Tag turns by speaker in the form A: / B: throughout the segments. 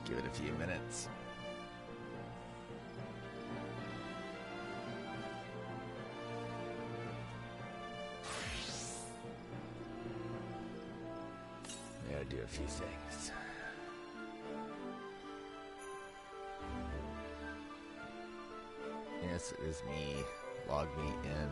A: Give it a few minutes. I gotta do a few things. Yes, it is me. Log me in.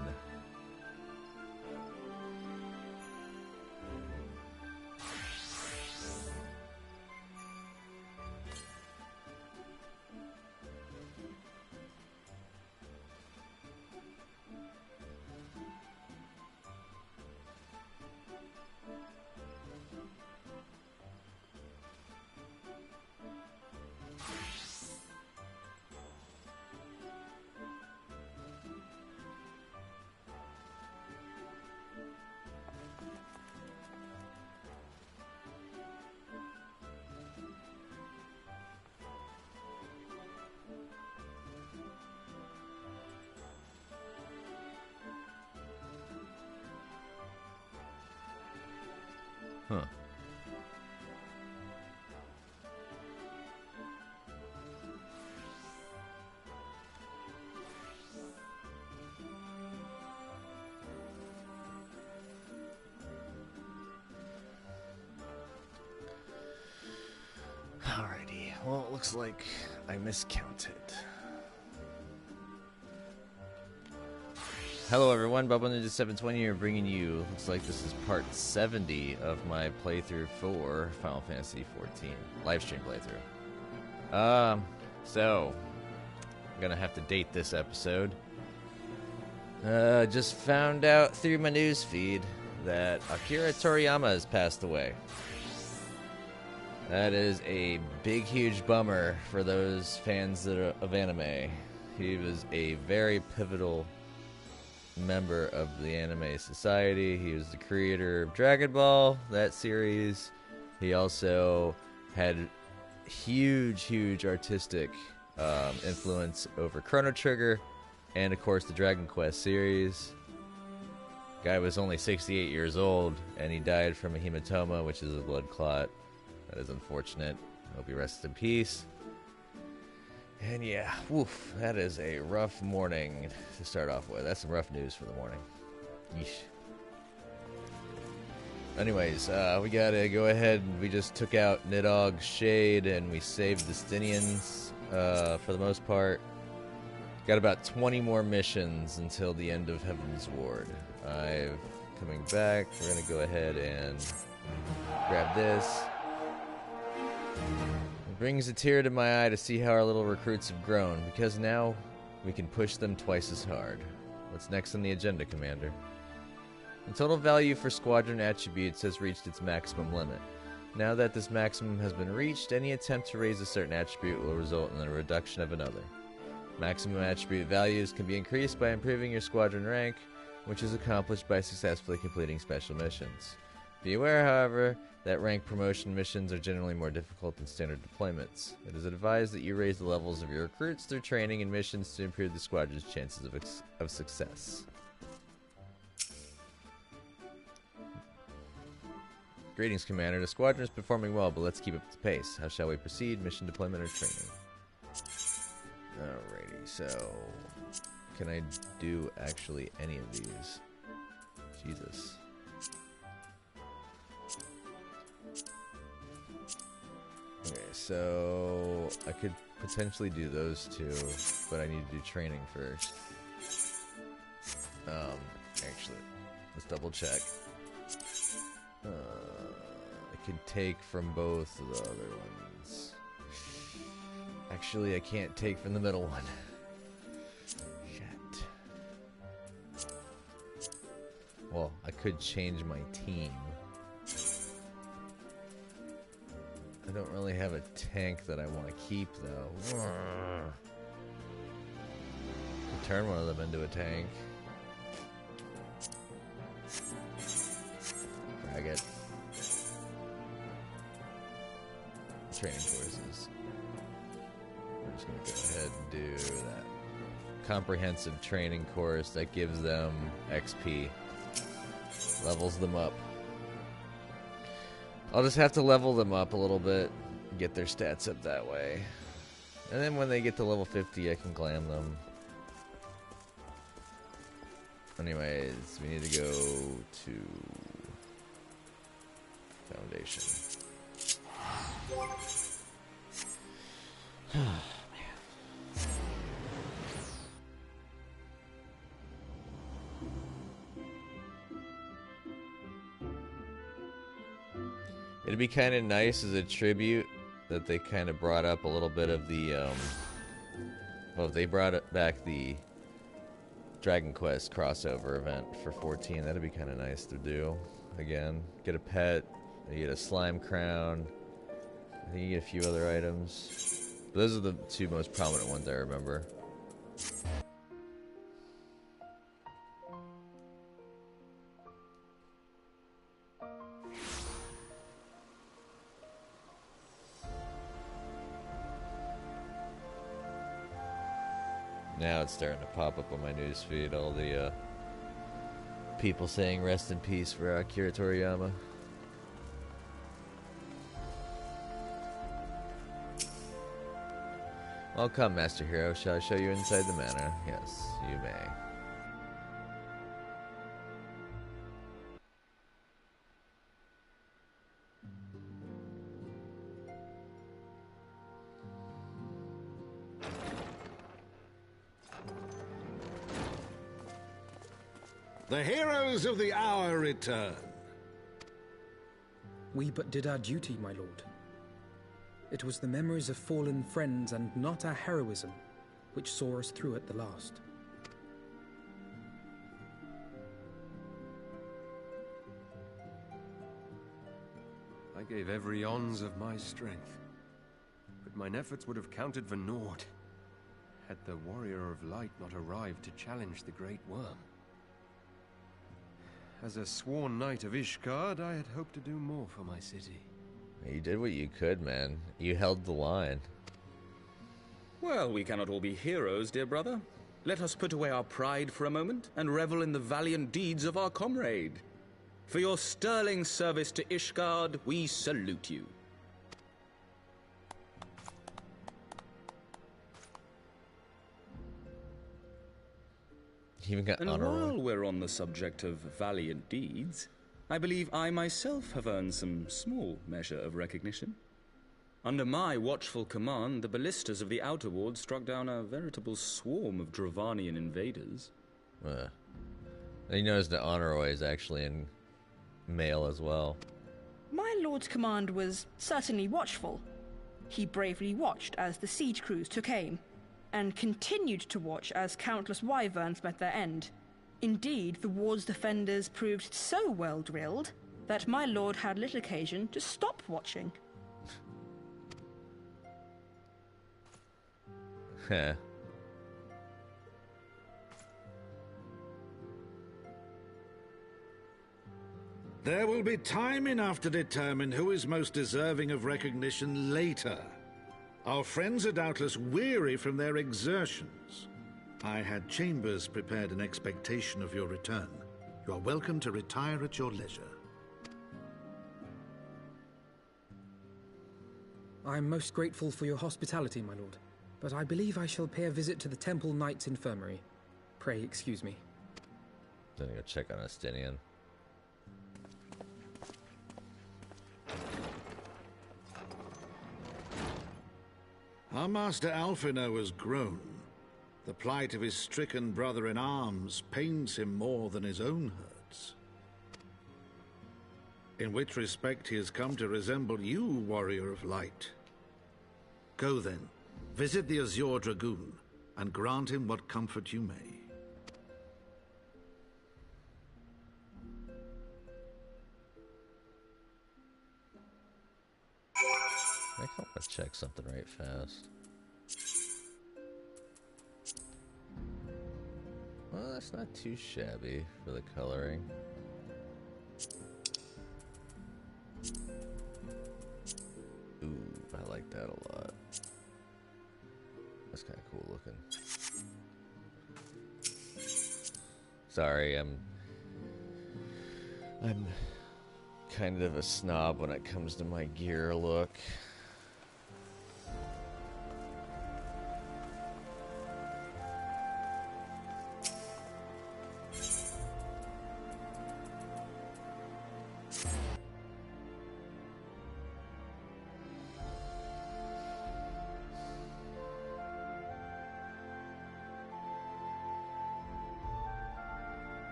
A: Huh. Alrighty. Well, it looks like I miscounted. Hello everyone, Bubba Ninja 720 here, bringing you, looks like this is part 70 of my playthrough for Final Fantasy XIV, livestream playthrough. So, I'm gonna have to date this episode. Just found out through my news feed that Akira Toriyama has passed away. That is a big, huge bummer for those fans of anime. He was a very pivotal member of the anime society. He was the creator of Dragon Ball, that series. He also had huge artistic influence over Chrono Trigger and of course the Dragon Quest series. Guy was only 68 years old and he died from a hematoma, which is a blood clot. That is unfortunate. I hope he rests in peace. And yeah, woof, that is a rough morning to start off with. That's some rough news for the morning. Yeesh. Anyways, we gotta go ahead and we just took out Nidog's Shade and we saved the Stinians for the most part. Got about 20 more missions until the end of Heaven's Ward. I'm coming back. We're gonna go ahead and grab this. It brings a tear to my eye to see how our little recruits have grown, because now we can push them twice as hard. What's next on the agenda, Commander? The total value for squadron attributes has reached its maximum limit. Now that this maximum has been reached, any attempt to raise a certain attribute will result in a reduction of another. Maximum attribute values can be increased by improving your squadron rank, which is accomplished by successfully completing special missions. Be aware, however, that rank promotion missions are generally more difficult than standard deployments. It is advised that you raise the levels of your recruits through training and missions to improve the squadron's chances of success. Greetings, Commander. The squadron is performing well, but let's keep up the pace. How shall we proceed? Mission deployment or training? Alrighty, so can I do actually any of these? Jesus. Okay, so I could potentially do those two, but I need to do training first. Actually, let's double check. I could take from both of the other ones. Actually, I can't take from the middle one. Shit. Well, I could change my team. I don't really have a tank that I want to keep, though. Turn one of them into a tank. Frag it. Training courses. We're just going to go ahead and do that. Comprehensive training course that gives them XP. Levels them up. I'll just have to level them up a little bit, get their stats up that way. And then when they get to level 50, I can glam them. Anyways, we need to go to Foundation. It'd be kind of nice as a tribute that they kind of brought up a little bit of the, well, if they brought back the Dragon Quest crossover event for 14, that'd be kind of nice to do. Again, get a pet, you get a slime crown, I think you get a few other items. But those are the two most prominent ones I remember. Now it's starting to pop up on my newsfeed, all the people saying rest in peace for Akira Toriyama. Welcome, Master Hero. Shall I show you inside the manor? Yes, you may.
B: The heroes of the hour return.
C: We but did our duty, my lord. It was the memories of fallen friends and not our heroism which saw us through at the last.
D: I gave every ounce of my strength, but mine efforts would have counted for naught had the Warrior of Light not arrived to challenge the Great Worm. As a sworn knight of Ishgard, I had hoped to do more for my city.
A: You did what you could, man. You held the line.
E: Well, we cannot all be heroes, dear brother. Let us put away our pride for a moment and revel in the valiant deeds of our comrade. For your sterling service to Ishgard, we salute you.
A: You even got honor roll.
E: While we're on the subject of valiant deeds, I believe I myself have earned some small measure of recognition. Under my watchful command, the ballistas of the Outer Ward struck down a veritable swarm of Dravanian invaders.
A: And you notice the honor roll is actually in male as well.
F: My lord's command was certainly watchful. He bravely watched as the siege crews took aim, and continued to watch as countless wyverns met their end. Indeed, the ward's defenders proved so well drilled that my lord had little occasion to stop watching.
A: Heh.
B: There will be time enough to determine who is most deserving of recognition later. Our friends are doubtless weary from their exertions. I had chambers prepared in expectation of your return. You are welcome to retire at your leisure.
C: I am most grateful for your hospitality, my lord, but I believe I shall pay a visit to the Temple Knight's Infirmary. Pray excuse me.
A: Then go check on Estinian.
B: Our master Alphino has grown. The plight of his stricken brother-in-arms pains him more than his own hurts. In which respect he has come to resemble you, Warrior of Light. Go then, visit the Azure Dragoon, and grant him what comfort you may.
A: I want to check something right fast. Well, that's not too shabby for the coloring. Ooh, I like that a lot. That's kind of cool looking. Sorry, I'm kind of a snob when it comes to my gear look.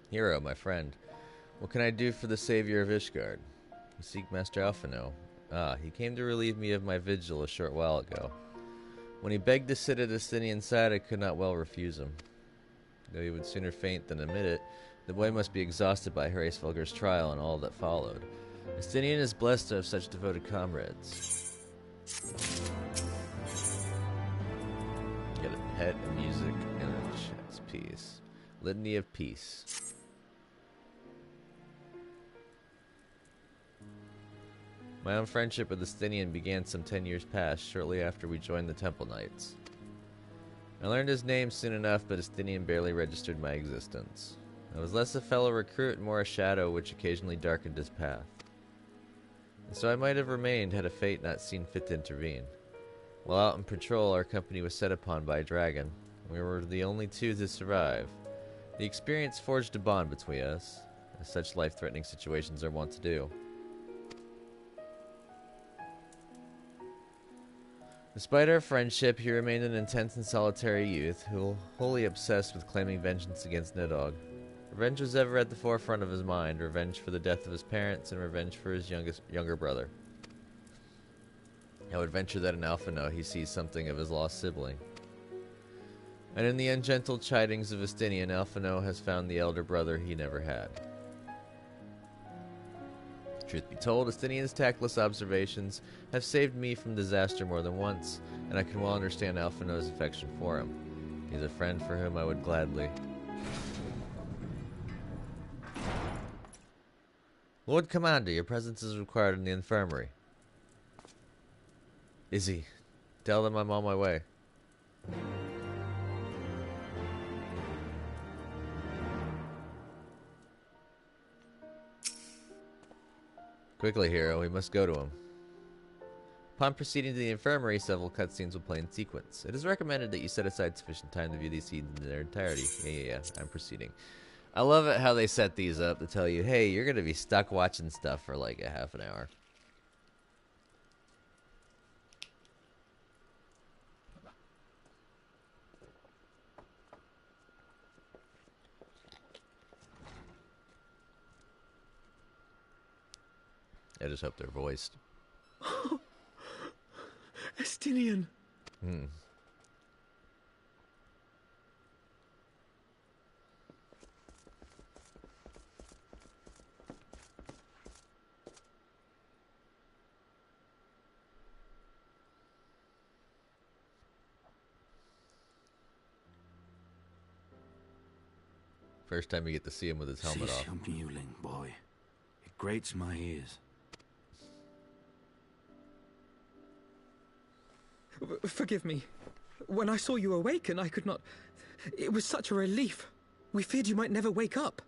A: Hero, my friend, what can I do for the savior of Ishgard? You seek Master Alphino. Ah, he came to relieve me of my vigil a short while ago. When he begged to sit at Estinian's side, I could not well refuse him. Though he would sooner faint than admit it, the boy must be exhausted by Hraesvelgur's trial and all that followed. Estinian is blessed to have such devoted comrades. Get a pet, a music, and a chess piece. Litany of Peace. My own friendship with Estinian began some 10 years past, shortly after we joined the Temple Knights. I learned his name soon enough, but Estinian barely registered my existence. I was less a fellow recruit and more a shadow which occasionally darkened his path. And so I might have remained had a fate not seen fit to intervene. While out on patrol, our company was set upon by a dragon. We were the only two to survive. The experience forged a bond between us, as such life-threatening situations are wont to do. Despite our friendship, he remained an intense and solitary youth, wholly obsessed with claiming vengeance against Nidhogg. Revenge was ever at the forefront of his mind, revenge for the death of his parents and revenge for his younger brother. I would venture that in Alphino he sees something of his lost sibling. And in the ungentle chidings of Estinian, Alphino has found the elder brother he never had. Truth be told, Estinian's tactless observations have saved me from disaster more than once, and I can well understand Alphino's affection for him. He's a friend for whom I would gladly. Lord Commander, your presence is required in the infirmary. Izzy, tell them I'm on my way. Quickly, hero, we must go to him. Upon proceeding to the infirmary, several cutscenes will play in sequence. It is recommended that you set aside sufficient time to view these scenes in their entirety. Yeah, I'm proceeding. I love it how they set these up to tell you, hey, you're going to be stuck watching stuff for like a half an hour. I just hope they're voiced.
C: Estinian.
A: First time you get to see him with his helmet
G: Cease
A: off.
G: your mewling, boy. It grates my ears.
C: Forgive me. When I saw you awaken, I could not... It was such a relief. We feared you might never wake up.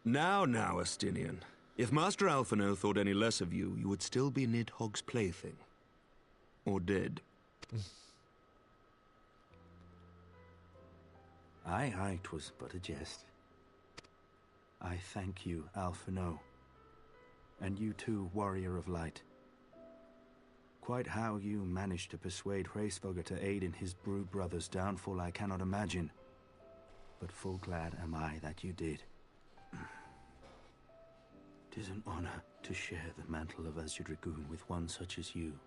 G: Now, Estinian. If Master Alphino thought any less of you, you would still be Nidhogg's plaything. Or dead. Aye, 'twas but a jest. I thank you, Alphino. And you too, Warrior of Light. Quite how you managed to persuade Hraesvelgur to aid in his brood brother's downfall I cannot imagine. But full glad am I that you did. 'Tis an honor to share the mantle of Azure Dragoon with one such as you.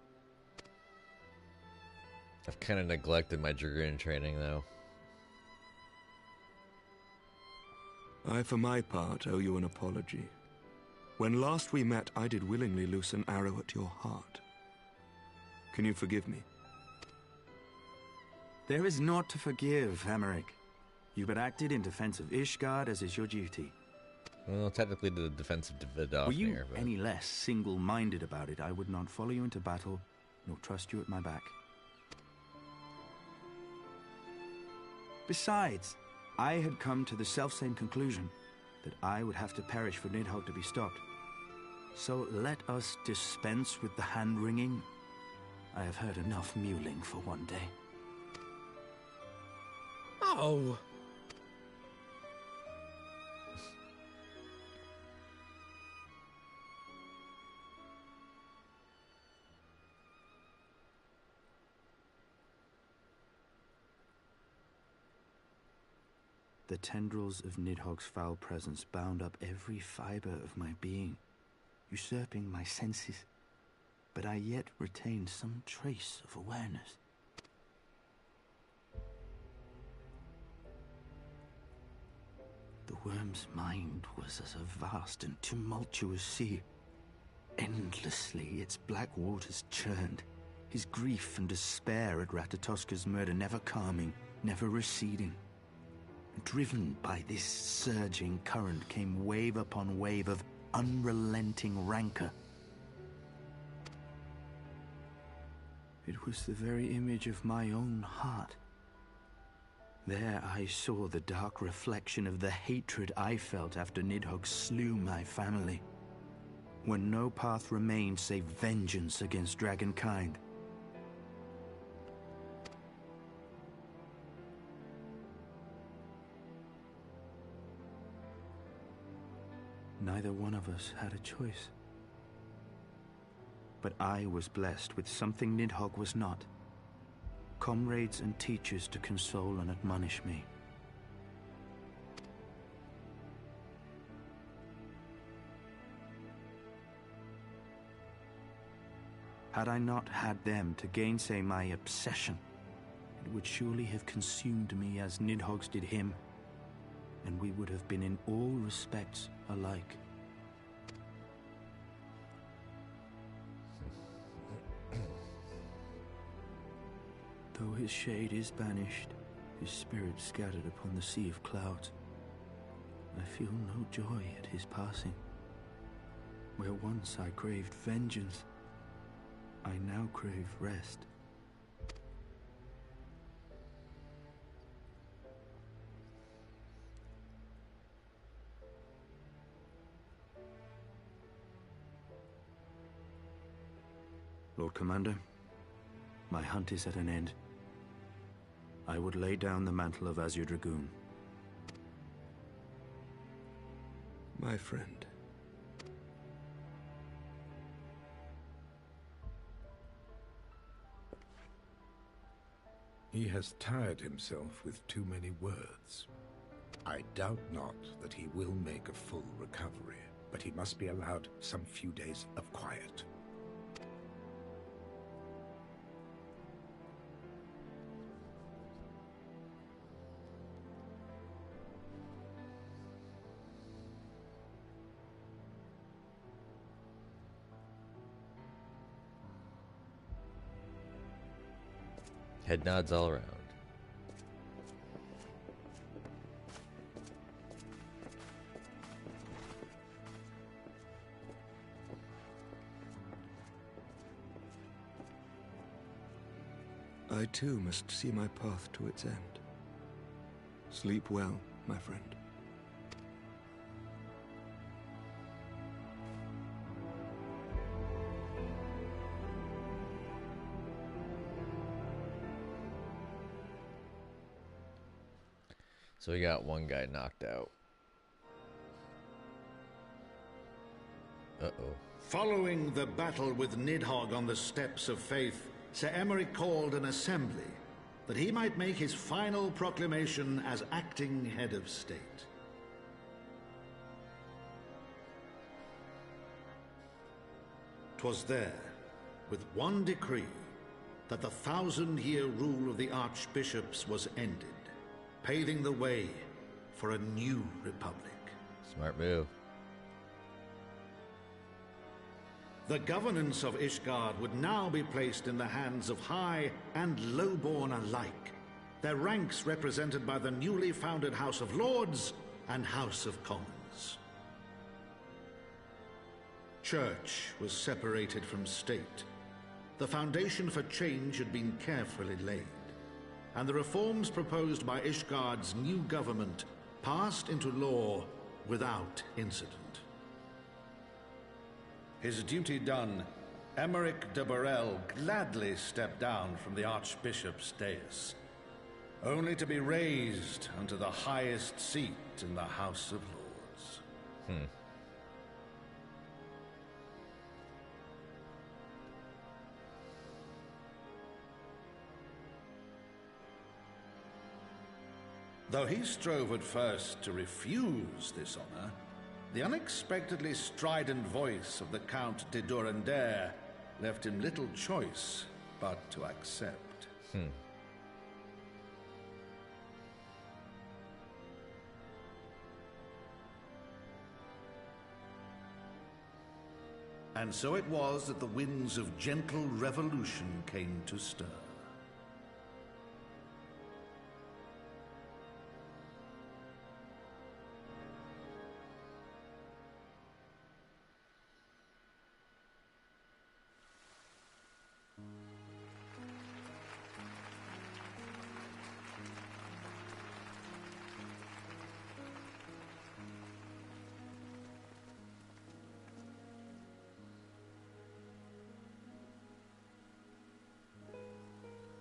A: I've kind of neglected my Dragoon training, though.
G: I, for my part, owe you an apology. When last we met, I did willingly loose an arrow at your heart. Can you forgive me? There is naught to forgive, Hameric. You but acted in defense of Ishgard as is your duty.
A: Well, technically to the defense of Vidofnir.
G: Were you
A: but...
G: any less single-minded about it, I would not follow you into battle, nor trust you at my back. Besides, I had come to the selfsame conclusion, that I would have to perish for Nidhogg to be stopped. So let us dispense with the hand-wringing. I have heard enough mewling for one day.
C: Oh!
G: The tendrils of Nidhogg's foul presence bound up every fiber of my being, usurping my senses, but I yet retained some trace of awareness. The worm's mind was as a vast and tumultuous sea. Endlessly its black waters churned, his grief and despair at Ratatoska's murder never calming, never receding. Driven by this surging current came wave upon wave of unrelenting rancor. It was the very image of my own heart. There I saw the dark reflection of the hatred I felt after Nidhogg slew my family, when no path remained save vengeance against dragonkind. Neither one of us had a choice. But I was blessed with something Nidhogg was not. Comrades and teachers to console and admonish me. Had I not had them to gainsay my obsession, it would surely have consumed me as Nidhogg's did him, and we would have been in all respects alike. Though his shade is banished, his spirit scattered upon the sea of clouds, I feel no joy at his passing. Where once I craved vengeance, I now crave rest. Lord Commander, my hunt is at an end. I would lay down the mantle of Azure Dragoon.
H: My friend. He has tired himself with too many words. I doubt not that he will make a full recovery, but he must be allowed some few days of quiet.
A: Head nods all around.
H: I too must see my path to its end. Sleep well, my friend.
A: So we got one guy knocked out. Uh-oh.
B: Following the battle with Nidhogg on the steps of faith, Sir Emeric called an assembly that he might make his final proclamation as acting head of state. 'Twas there, with one decree, that the 1,000-year rule of the archbishops was ended, paving the way for a new republic.
A: Smart move.
B: The governance of Ishgard would now be placed in the hands of high and lowborn alike, their ranks represented by the newly founded House of Lords and House of Commons. church was separated from state. The foundation for change had been carefully laid, and the reforms proposed by Ishgard's new government passed into law without incident. His duty done, Emeric de Burrell gladly stepped down from the Archbishop's dais, only to be raised unto the highest seat in the House of Lords. Though he strove at first to refuse this honor, the unexpectedly strident voice of the Count de Durandare left him little choice but to accept. And so it was that the winds of gentle revolution came to stir.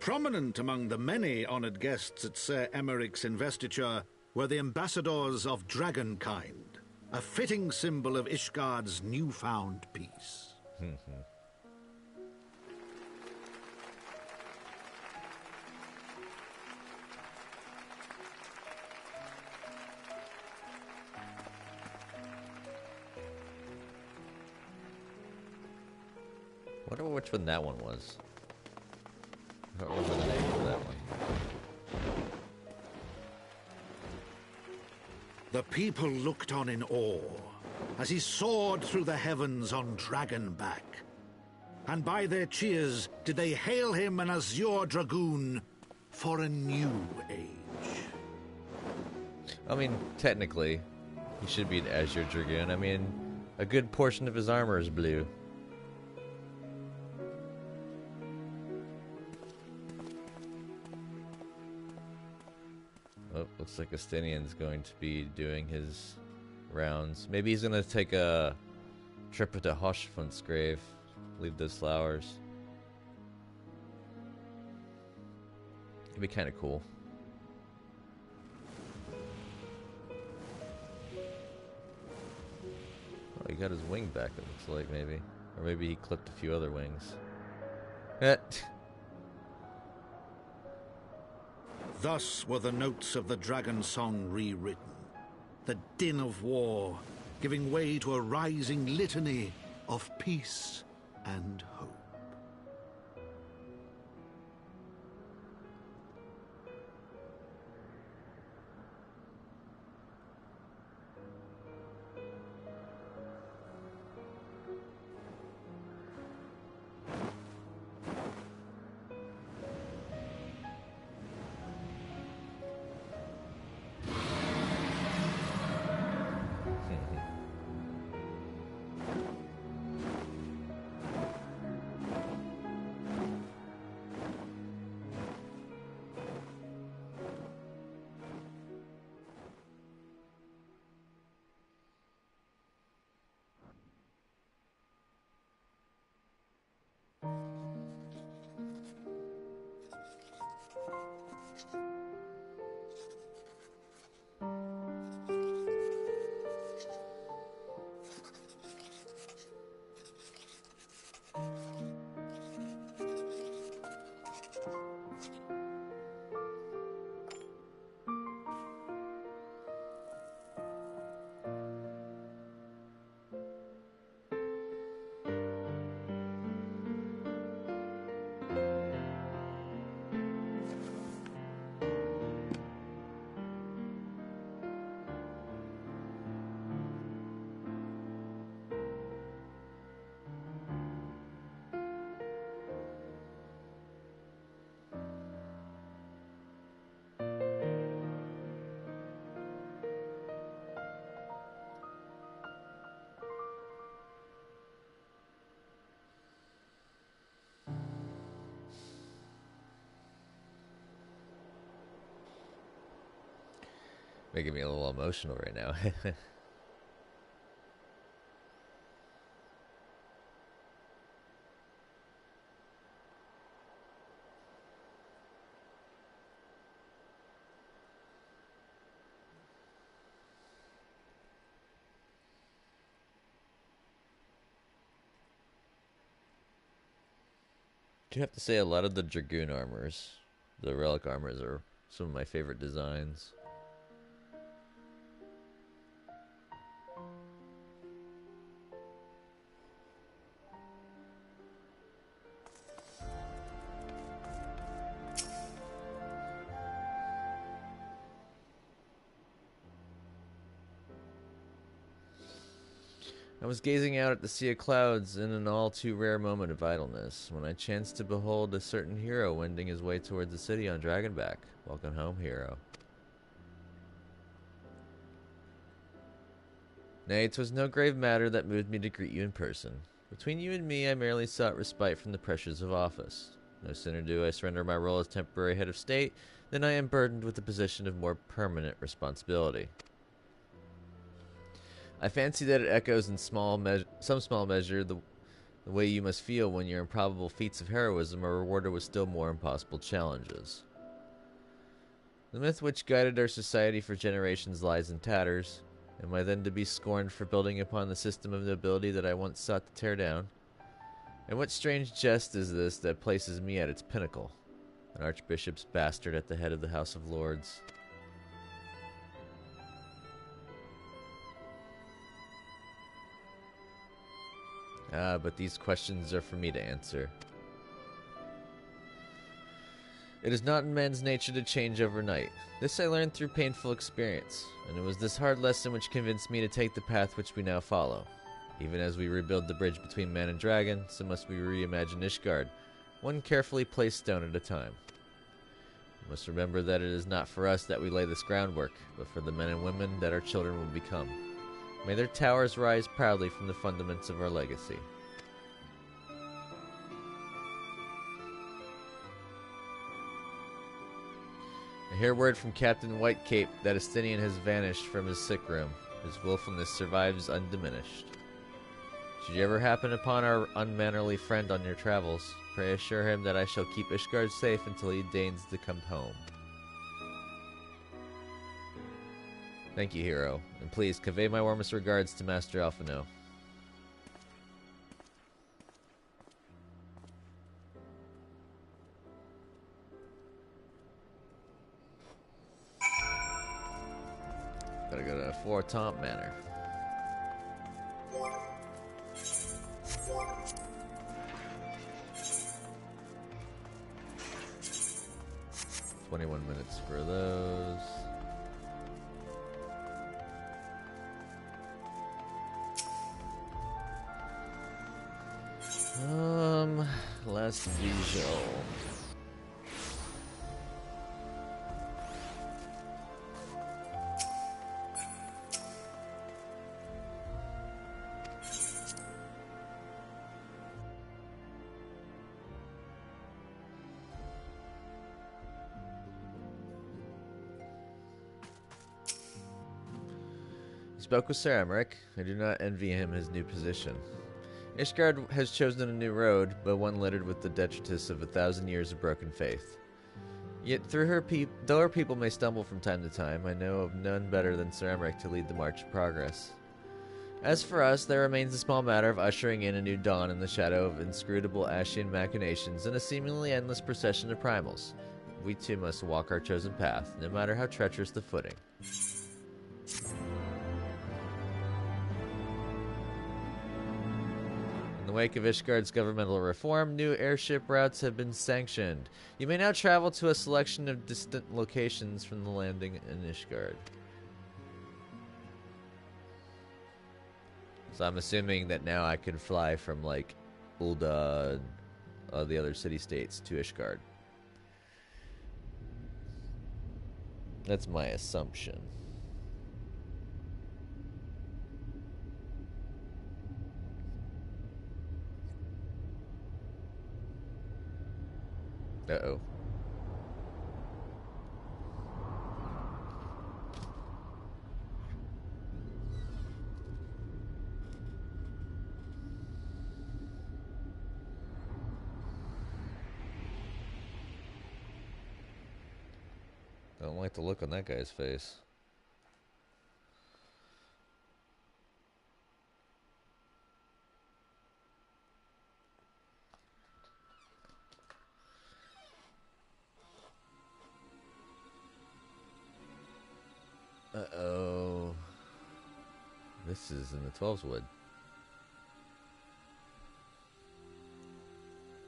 B: Prominent among the many honored guests at Sir Emeric's investiture were the ambassadors of Dragonkind, a fitting symbol of Ishgard's newfound peace.
A: Wonder which one that one was. I don't remember the name for that one.
B: The people looked on in awe as he soared through the heavens on Dragonback. And by their cheers did they hail him an Azure Dragoon for a new age.
A: I mean, technically, he should be an Azure Dragoon. I mean, a good portion of his armor is blue. Oh, looks like Estinian's going to be doing his rounds. Maybe he's going to take a trip to Hoshfunt's grave. Leave those flowers. It'd be kind of cool. Oh, he got his wing back, it looks like, maybe. Or maybe he clipped a few other wings.
B: Thus were the notes of the dragon song rewritten, the din of war giving way to a rising litany of peace and hope.
A: Making me a little emotional right now. Do have to say a lot of the Dragoon armors, the relic armors, are some of my favorite designs. I was gazing out at the sea of clouds in an all too rare moment of idleness when I chanced to behold a certain hero wending his way towards the city on Dragonback. Welcome home, hero. Nay, 'twas no grave matter that moved me to greet you in person. Between you and me, I merely sought respite from the pressures of office. No sooner do I surrender my role as temporary head of state than I am burdened with a position of more permanent responsibility. I fancy that it echoes in some small measure the way you must feel when your improbable feats of heroism are rewarded with still more impossible challenges. The myth which guided our society for generations lies in tatters. Am I then to be scorned for building upon the system of nobility that I once sought to tear down? And what strange jest is this that places me at its pinnacle, an archbishop's bastard at the head of the House of Lords? But these questions are for me to answer. It is not in man's nature to change overnight. This I learned through painful experience, and it was this hard lesson which convinced me to take the path which we now follow. Even as we rebuild the bridge between man and dragon, so must we reimagine Ishgard, one carefully placed stone at a time. We must remember that it is not for us that we lay this groundwork, but for the men and women that our children will become. May their towers rise proudly from the fundaments of our legacy. I hear word from Captain Whitecape that Estinian has vanished from his sick room. His willfulness survives undiminished. Should you ever happen upon our unmannerly friend on your travels, pray assure him that I shall keep Ishgard safe until he deigns to come home. Thank you, hero, and please convey my warmest regards to Master Alphino. Gotta go to Fort Tomp Manor. "21 minutes for those. Last visual. Spoke with Sir Emmerich. I do not envy him his new position. Ishgard has chosen a new road, but one littered with the detritus of 1,000 years of broken faith. Yet through though her people may stumble from time to time, I know of none better than Sir Emmerich to lead the march of progress. As for us, there remains the small matter of ushering in a new dawn in the shadow of inscrutable Ashian machinations and a seemingly endless procession of primals. We too must walk our chosen path, no matter how treacherous the footing. In the wake of Ishgard's governmental reform, new airship routes have been sanctioned. You may now travel to a selection of distant locations from the landing in Ishgard. So I'm assuming that now I can fly from, like, Ul'dah and the other city-states to Ishgard. That's my assumption. Uh-oh. Don't like the look on that guy's face. Uh-oh. This is in the 12's wood.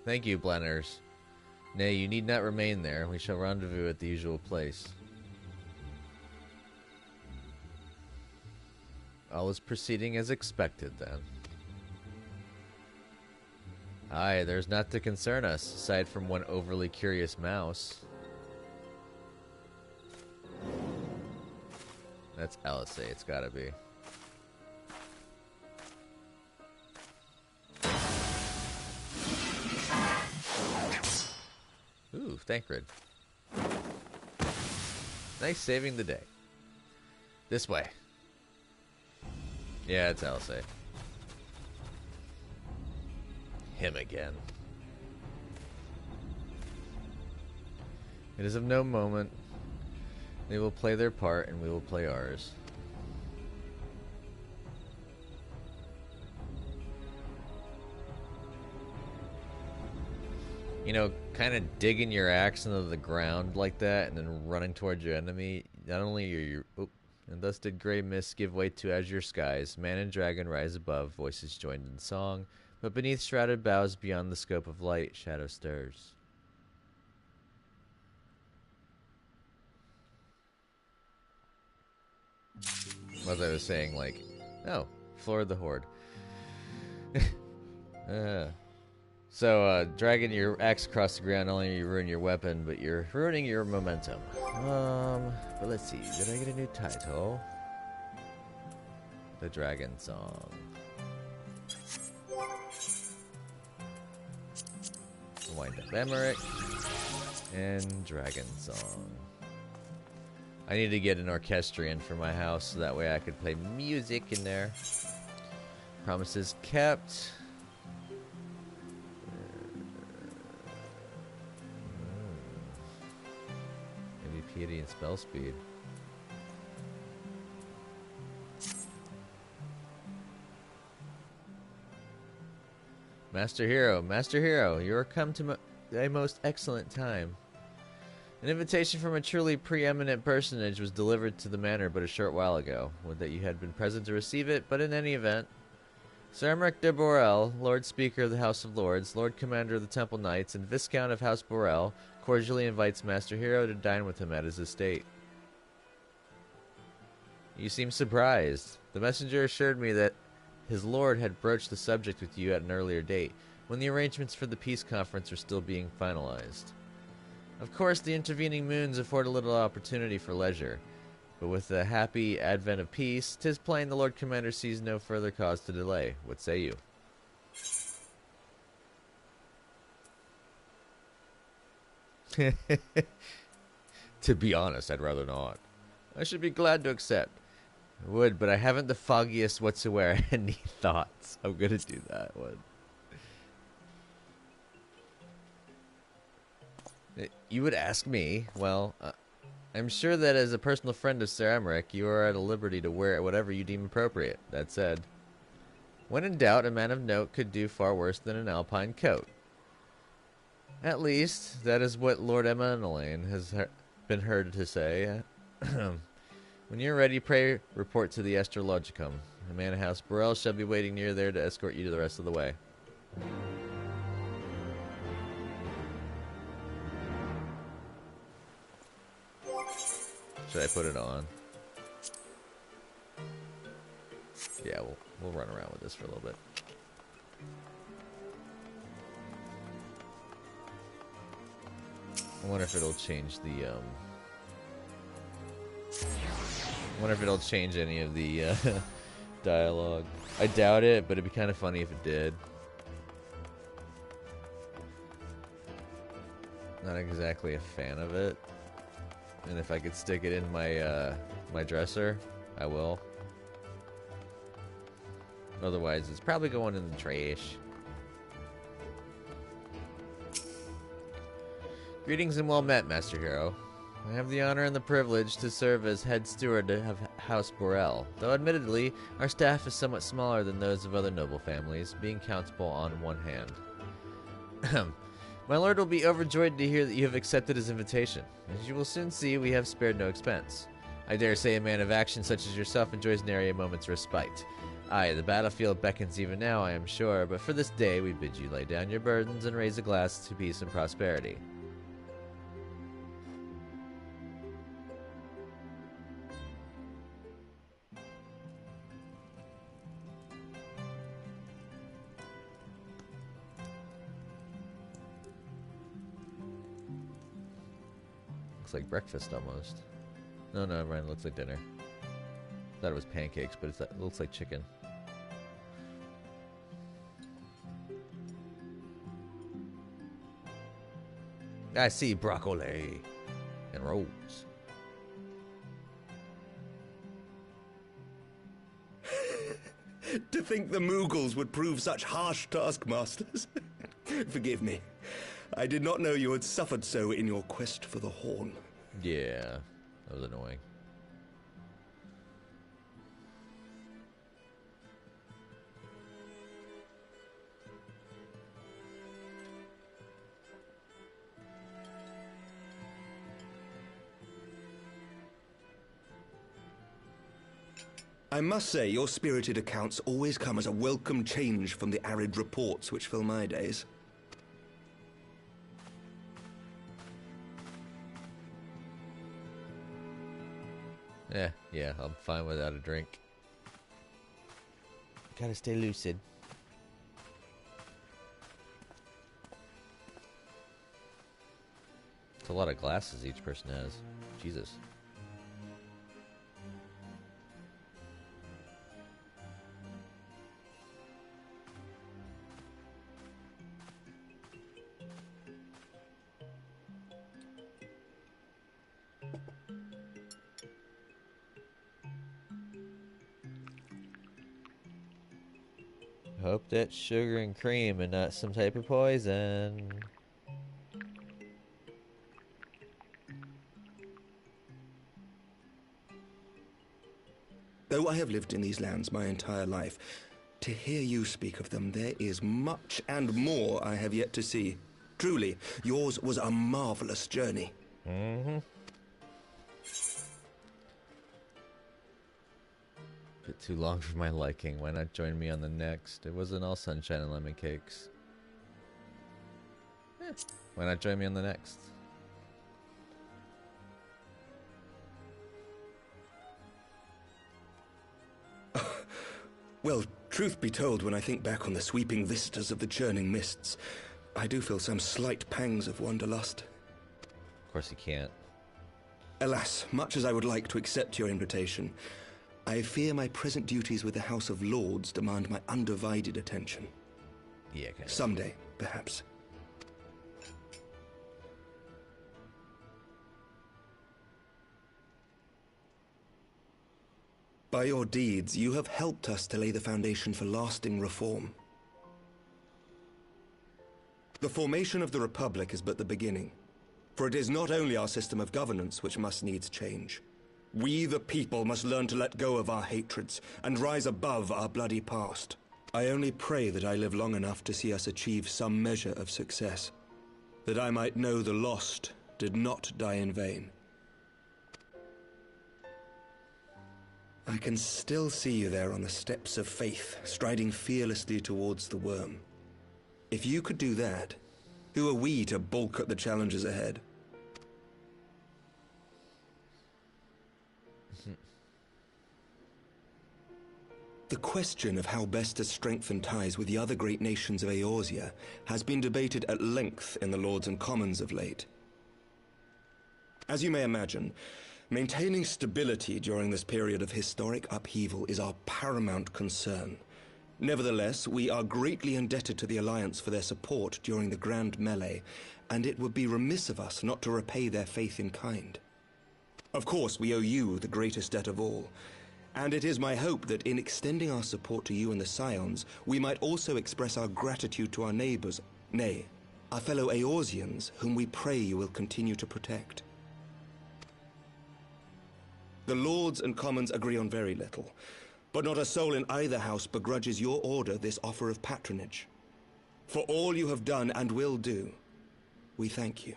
A: Thank you, Blenners. Nay, you need not remain there. We shall rendezvous at the usual place. All is proceeding as expected, then. Aye, there's not to concern us, aside from one overly curious mouse. That's LSA, it's gotta be. Ooh, Thancred. Nice saving the day. This way. Yeah, it's LSA. Him again. It is of no moment. They will play their part and we will play ours. You know, kind of digging your axe into the ground like that and then running towards your enemy. Not only are you... Oh, and thus did grey mists give way to azure skies. Man and dragon rise above, voices joined in song. But beneath shrouded boughs beyond the scope of light, shadow stirs. As I was saying, like, oh, floor of the horde. So, dragging your axe across the ground, not only you ruin your weapon, but you're ruining your momentum. But let's see, did I get a new title? The Dragon Song. Wind Up Emmerich. And Dragon Song. I need to get an orchestrion for my house so that way I could play music in there. Promises kept. Maybe piety and spell speed. Master Hero, you are come to a most excellent time. An invitation from a truly preeminent personage was delivered to the manor but a short while ago. Would that you had been present to receive it, but in any event. Sir Emmerich de Borel, Lord Speaker of the House of Lords, Lord Commander of the Temple Knights, and Viscount of House Borel, cordially invites Master Hero to dine with him at his estate. You seem surprised. The messenger assured me that his lord had broached the subject with you at an earlier date, when the arrangements for the peace conference were still being finalized. Of course, the intervening moons afford a little opportunity for leisure, but with the happy advent of peace, 'tis plain the Lord Commander sees no further cause to delay. What say you? To be honest, I'd rather not. I should be glad to accept. I would, but I haven't the foggiest whatsoever any thoughts. I'm gonna do that one. You would ask me. Well, I'm sure that as a personal friend of Sir Emmerich, you are at a liberty to wear whatever you deem appropriate. That said, when in doubt, a man of note could do far worse than an alpine coat. At least, that is what Lord Emmeline has been heard to say. When you're ready, pray report to the Astrologicum. The man of House Borel shall be waiting near there to escort you to the rest of the way. Should I put it on? Yeah, we'll run around with this for a little bit. I wonder if it'll change the I wonder if it'll change any of the dialogue. I doubt it, but it'd be kind of funny if it did. Not exactly a fan of it. And if I could stick it in my my dresser, I will. Otherwise, it's probably going in the trash. Greetings and well met, Master Hero. I have the honor and the privilege to serve as head steward of House Borel, though admittedly, our staff is somewhat smaller than those of other noble families, being countable on one hand. My lord will be overjoyed to hear that you have accepted his invitation. As you will soon see, we have spared no expense. I dare say a man of action such as yourself enjoys nary a moment's respite. Aye, the battlefield beckons even now, I am sure, but for this day we bid you lay down your burdens and raise a glass to peace and prosperity. Looks like breakfast almost. No, Ryan, looks like dinner. Thought it was pancakes, but it looks like chicken. I see broccoli and rolls.
I: To think the Moogles would prove such harsh taskmasters. Forgive me. I did not know you had suffered so in your quest for the horn.
A: Yeah, that was annoying.
I: I must say, your spirited accounts always come as a welcome change from the arid reports which fill my days.
A: Yeah, I'm fine without a drink. Gotta stay lucid. It's a lot of glasses each person has. Jesus. Hope that's sugar and cream and not some type of poison.
I: Though I have lived in these lands my entire life, to hear you speak of them, there is much and more I have yet to see. Truly, yours was a marvelous journey.
A: Mm-hmm. Bit too long for my liking. Why not join me on the next? It wasn't all sunshine and lemon cakes. Why not join me on the next?
I: Well, truth be told, when I think back on the sweeping vistas of the churning mists, I do feel some slight pangs of wanderlust.
A: Of course you can't.
I: Alas, much as I would like to accept your invitation, I fear my present duties with the House of Lords demand my undivided attention.
A: Yeah, kind of.
I: Someday, perhaps. By your deeds, you have helped us to lay the foundation for lasting reform. The formation of the Republic is but the beginning, for it is not only our system of governance which must needs change. We, the people, must learn to let go of our hatreds and rise above our bloody past. I only pray that I live long enough to see us achieve some measure of success, that I might know the lost did not die in vain. I can still see you there on the steps of faith, striding fearlessly towards the worm. If you could do that, who are we to balk at the challenges ahead? The question of how best to strengthen ties with the other great nations of Eorzea has been debated at length in the Lords and Commons of late. As you may imagine, maintaining stability during this period of historic upheaval is our paramount concern. Nevertheless, we are greatly indebted to the Alliance for their support during the Grand Melee, and it would be remiss of us not to repay their faith in kind. Of course, we owe you the greatest debt of all, and it is my hope that in extending our support to you and the Scions, we might also express our gratitude to our neighbors, nay, our fellow Eorzeans, whom we pray you will continue to protect. The Lords and Commons agree on very little, but not a soul in either house begrudges your order this offer of patronage. For all you have done and will do, we thank you.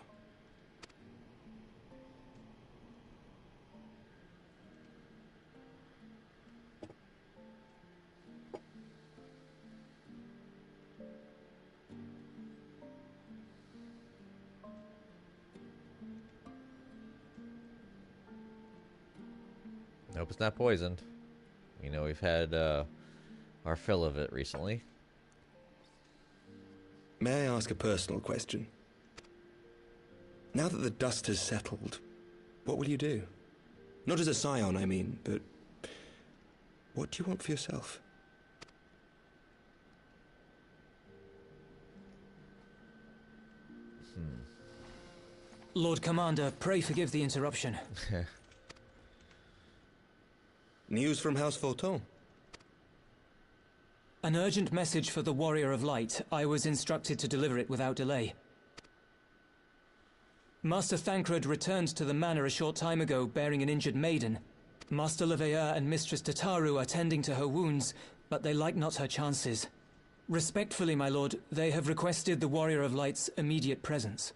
A: Hope it's not poisoned. You know, we've had our fill of it recently.
I: May I ask a personal question? Now that the dust has settled, what will you do? Not as a scion, I mean, but what do you want for yourself?
J: Lord Commander, pray forgive the interruption.
I: News from House Fulton?
J: An urgent message for the Warrior of Light. I was instructed to deliver it without delay. Master Thancred returned to the manor a short time ago, bearing an injured maiden. Master Leveilleur and Mistress Tataru are tending to her wounds, but they like not her chances. Respectfully, my lord, they have requested the Warrior of Light's immediate presence.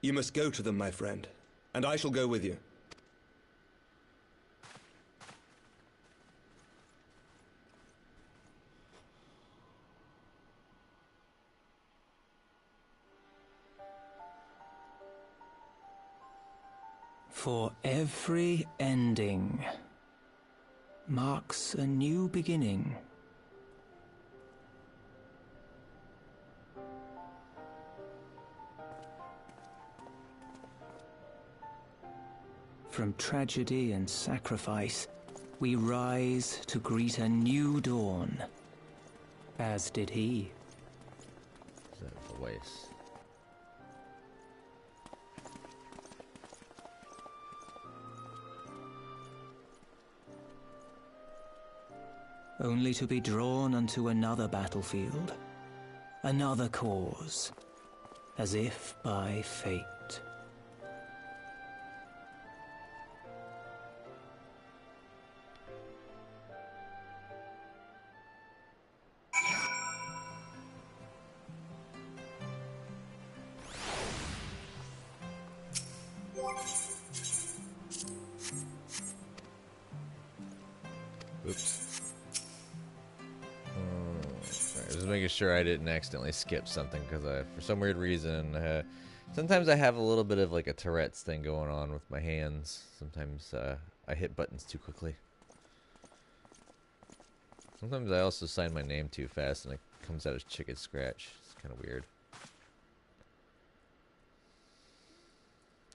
I: You must go to them, my friend, and I shall go with you.
J: For every ending marks a new beginning. From tragedy and sacrifice, we rise to greet a new dawn, as did he.
A: That voice.
J: Only to be drawn unto another battlefield, another cause, as if by fate.
A: Sure I didn't accidentally skip something, because for some weird reason sometimes I have a little bit of like a Tourette's thing going on with my hands. Sometimes I hit buttons too quickly. Sometimes I also sign my name too fast and it comes out as Chicken Scratch. It's kind of weird.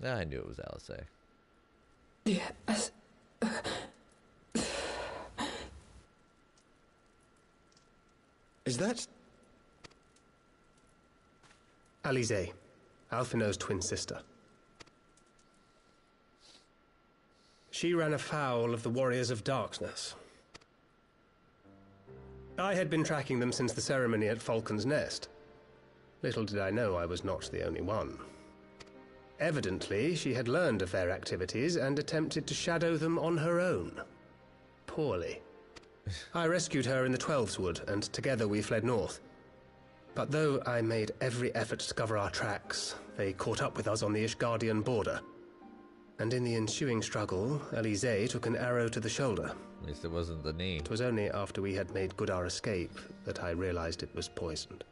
A: I knew it was Alice.
K: Yes.
I: Is that...
L: Alize, Alphinaud's twin sister. She ran afoul of the Warriors of Darkness. I had been tracking them since the ceremony at Falcon's Nest. Little did I know I was not the only one. Evidently, she had learned of their activities and attempted to shadow them on her own. Poorly. I rescued her in the Twelves Wood, and together we fled north. But though I made every effort to cover our tracks, they caught up with us on the Ishgardian border. And in the ensuing struggle, Alize took an arrow to the shoulder.
A: At least it wasn't the knee.
L: It was only after we had made good our escape that I realized it was poisoned.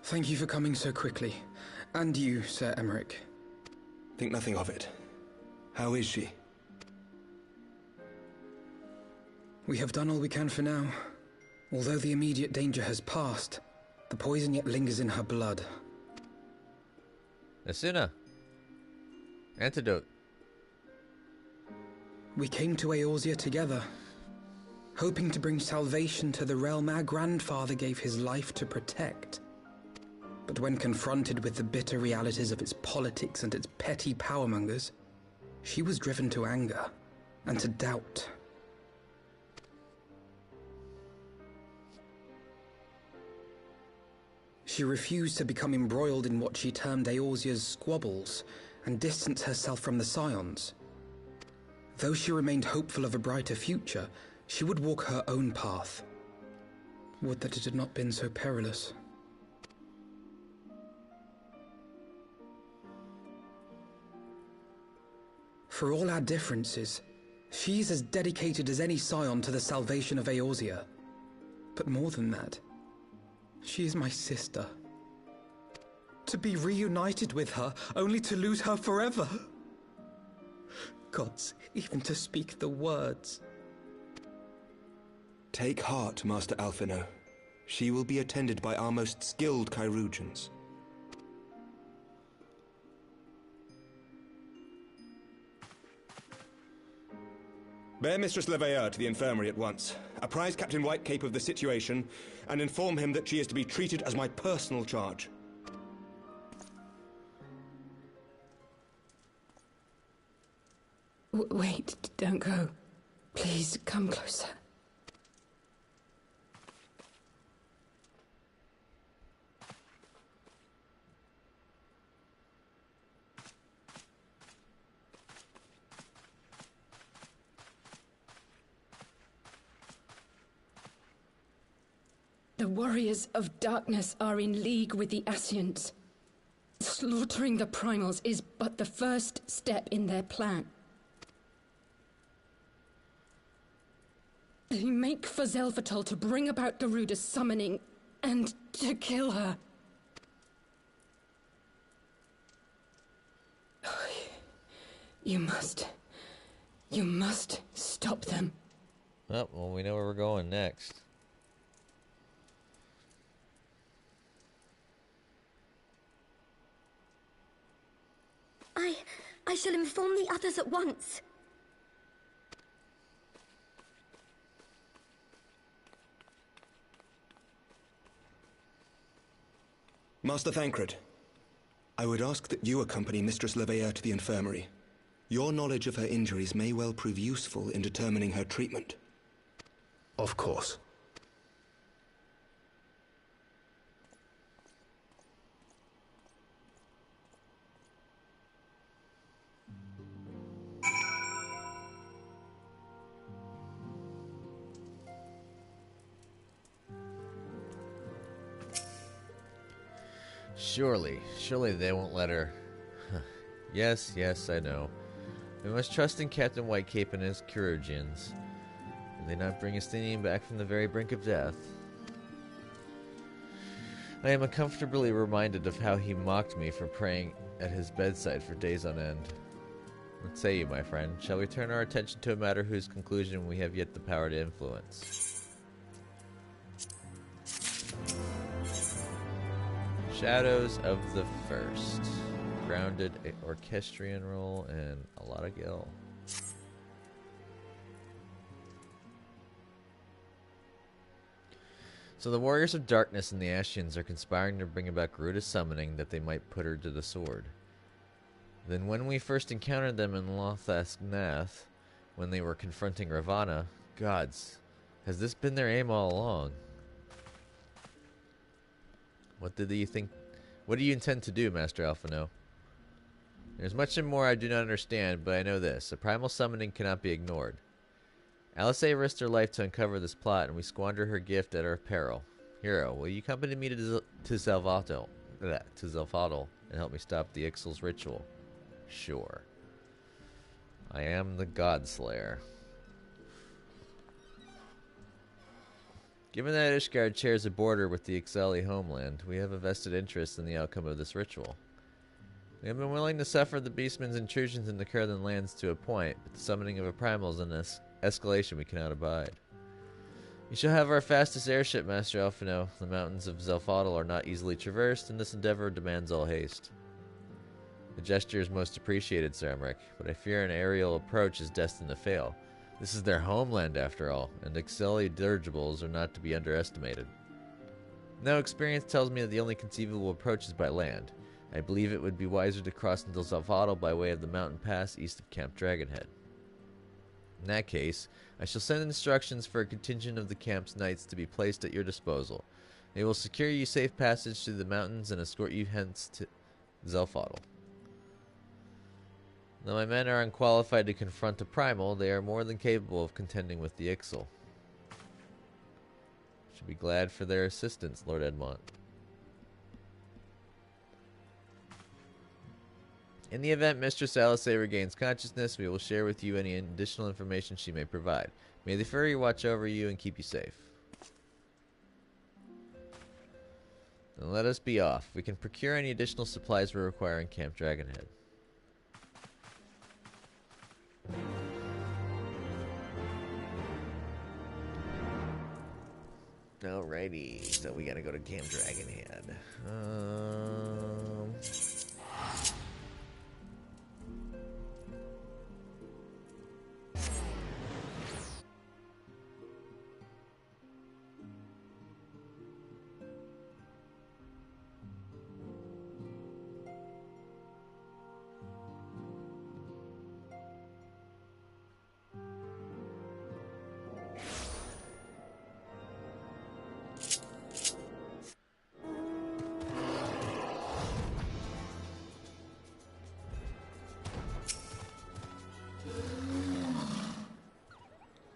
C: Thank you for coming so quickly. And you, Sir Emmerich.
I: Think nothing of it. How is she?
C: We have done all we can for now. Although the immediate danger has passed, the poison yet lingers in her blood.
A: Asuna. Antidote.
C: We came to Eorzea together, hoping to bring salvation to the realm our grandfather gave his life to protect. But when confronted with the bitter realities of its politics and its petty powermongers, she was driven to anger and to doubt. She refused to become embroiled in what she termed Eorzea's squabbles and distance herself from the Scions. Though she remained hopeful of a brighter future, she would walk her own path. Would that it had not been so perilous. For all our differences, she's as dedicated as any Scion to the salvation of Eorzea. But more than that, she is my sister. To be reunited with her, only to lose her forever. Gods, even to speak the words.
I: Take heart, Master Alphino. She will be attended by our most skilled chirurgeons. Bear Mistress Leveilleur to the infirmary at once. Apprise Captain Whitecape of the situation, and inform him that she is to be treated as my personal charge.
K: Wait, don't go. Please, come closer. The warriors of darkness are in league with the Ascians. Slaughtering the primals is but the first step in their plan. They make for Zelvatol to bring about Garuda's summoning and to kill her. You must stop them.
A: Oh, well, we know where we're going next.
M: I shall inform the others at once.
I: Master Thancred, I would ask that you accompany Mistress Leveilleur to the infirmary. Your knowledge of her injuries may well prove useful in determining her treatment.
L: Of course.
A: Surely they won't let her. Yes, I know. We must trust in Captain Whitecape and his chirurgeons. Did they not bring Estinian back from the very brink of death? I am uncomfortably reminded of how he mocked me for praying at his bedside for days on end. What say you, my friend? Shall we turn our attention to a matter whose conclusion we have yet the power to influence? Shadows of the First. Grounded orchestrion roll and a lot of gil. So the warriors of darkness and the Ascians are conspiring to bring about Garuda's summoning that they might put her to the sword. Then when we first encountered them in Lothask Nath, when they were confronting Ravana, gods, has this been their aim all along? What do you think? What do you intend to do, Master Alphino? There's much and more I do not understand, but I know this. A primal summoning cannot be ignored. Alice risked her life to uncover this plot, and we squander her gift at our peril. Hero, will you accompany me to Zelvatol and help me stop the Ixal's ritual? Sure. I am the Godslayer. Given that Ishgard shares a border with the Ixali homeland, we have a vested interest in the outcome of this ritual. We have been willing to suffer the Beastmen's intrusions into Kurlan lands to a point, but the summoning of a primal is an escalation we cannot abide. You shall have our fastest airship, Master Alphino. The mountains of Zelfatl are not easily traversed, and this endeavor demands all haste. The gesture is most appreciated, Saramric, but I fear an aerial approach is destined to fail. This is their homeland, after all, and Ixali dirigibles are not to be underestimated. No, experience tells me that the only conceivable approach is by land. I believe it would be wiser to cross into Zelfatl by way of the mountain pass east of Camp Dragonhead. In that case, I shall send instructions for a contingent of the camp's knights to be placed at your disposal. They will secure you safe passage through the mountains and escort you hence to Zelfodl. Though my men are unqualified to confront a primal, they are more than capable of contending with the Ixal. Should be glad for their assistance, Lord Edmont. In the event Mistress Alice regains consciousness, we will share with you any additional information she may provide. May the Fury watch over you and keep you safe. Then let us be off. We can procure any additional supplies we require in Camp Dragonhead. Alrighty, so we gotta go to Camp Dragonhead.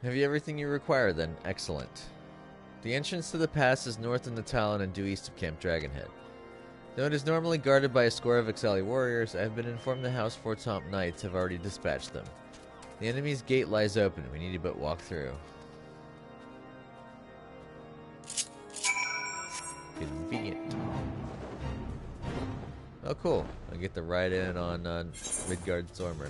A: Have you everything you require then? Excellent. The entrance to the pass is north in the Talon and due east of Camp Dragonhead. Though it is normally guarded by a score of XIV warriors, I have been informed the House Fortomp Knights have already dispatched them. The enemy's gate lies open. We need to but walk through. Convenient. Oh, cool. I get to ride in on Midgard Zormer.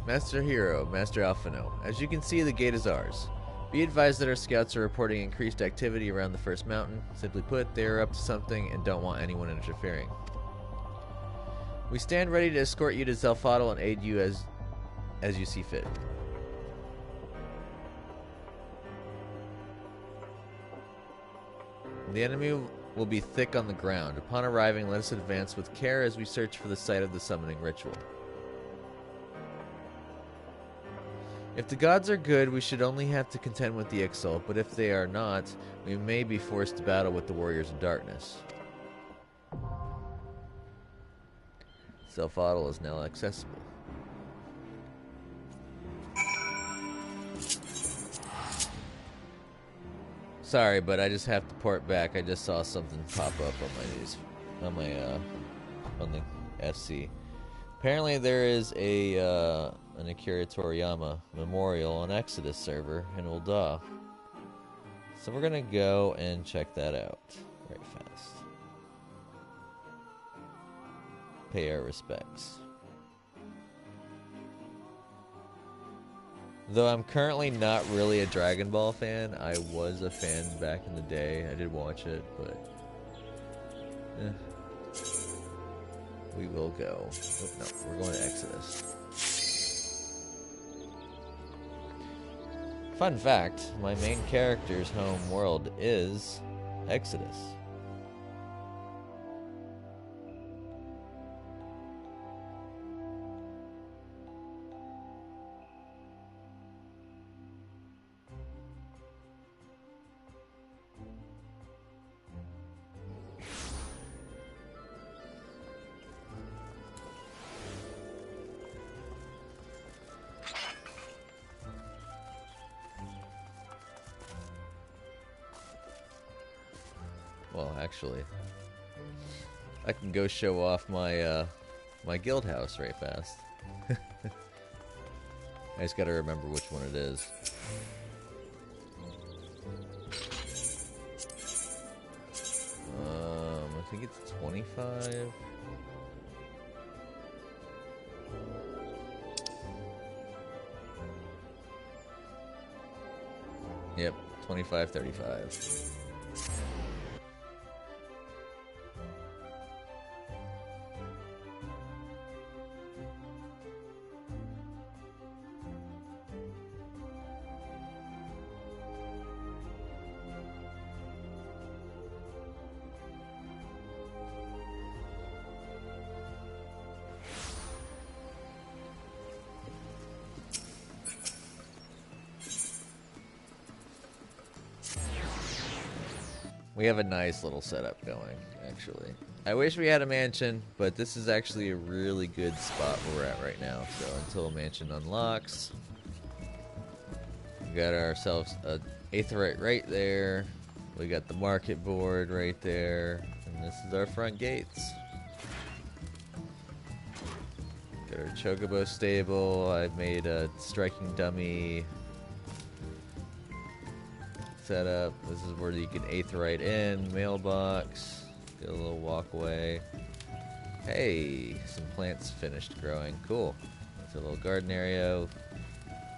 A: Master Hero, Master Alphino. As you can see, the gate is ours. Be advised that our scouts are reporting increased activity around the first mountain. Simply put, they are up to something and don't want anyone interfering. We stand ready to escort you to Zelfodl and aid you as you see fit. The enemy will be thick on the ground. Upon arriving, let us advance with care as we search for the site of the summoning ritual. If the gods are good, we should only have to contend with the Ixal, but if they are not, we may be forced to battle with the warriors of darkness. Zelfodl is now accessible. Sorry, but I just have to port back. I just saw something pop up on the FC. Apparently there is an Akira Toriyama memorial on Exodus server in Ul'dah. So we're gonna go and check that out very fast. Pay our respects. Though I'm currently not really a Dragon Ball fan, I was a fan back in the day. I did watch it, but we will go. Oh, no, we're going to Exodus. Fun fact, my main character's home world is Exodus. Well, actually, I can go show off my my guild house right fast. I just gotta remember which one it is. I think it's 25. Yep, 2535. We have a nice little setup going, actually. I wish we had a mansion, but this is actually a really good spot where we're at right now. So until a mansion unlocks, we got ourselves a aetheryte right there. We got the market board right there, and this is our front gates. Got our chocobo stable. I made a striking dummy setup. This is where you can aetheryte in, mailbox. Get a little walkway. Hey, some plants finished growing. Cool. It's a little garden area.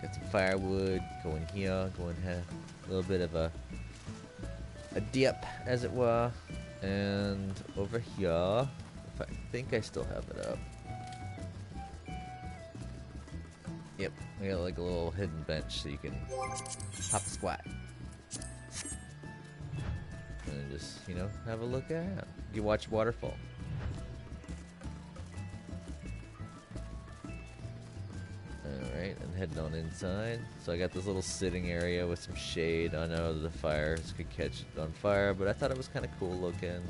A: Got some firewood. Go in here. Go and have a little bit of a dip, as it were. And over here, if I think I still have it up. Yep, we got like a little hidden bench so you can hop a squat. And just, you know, have a look at it. You watch waterfall. Alright, and heading on inside. So I got this little sitting area with some shade. I know the fires could catch on fire, but I thought it was kind of cool looking.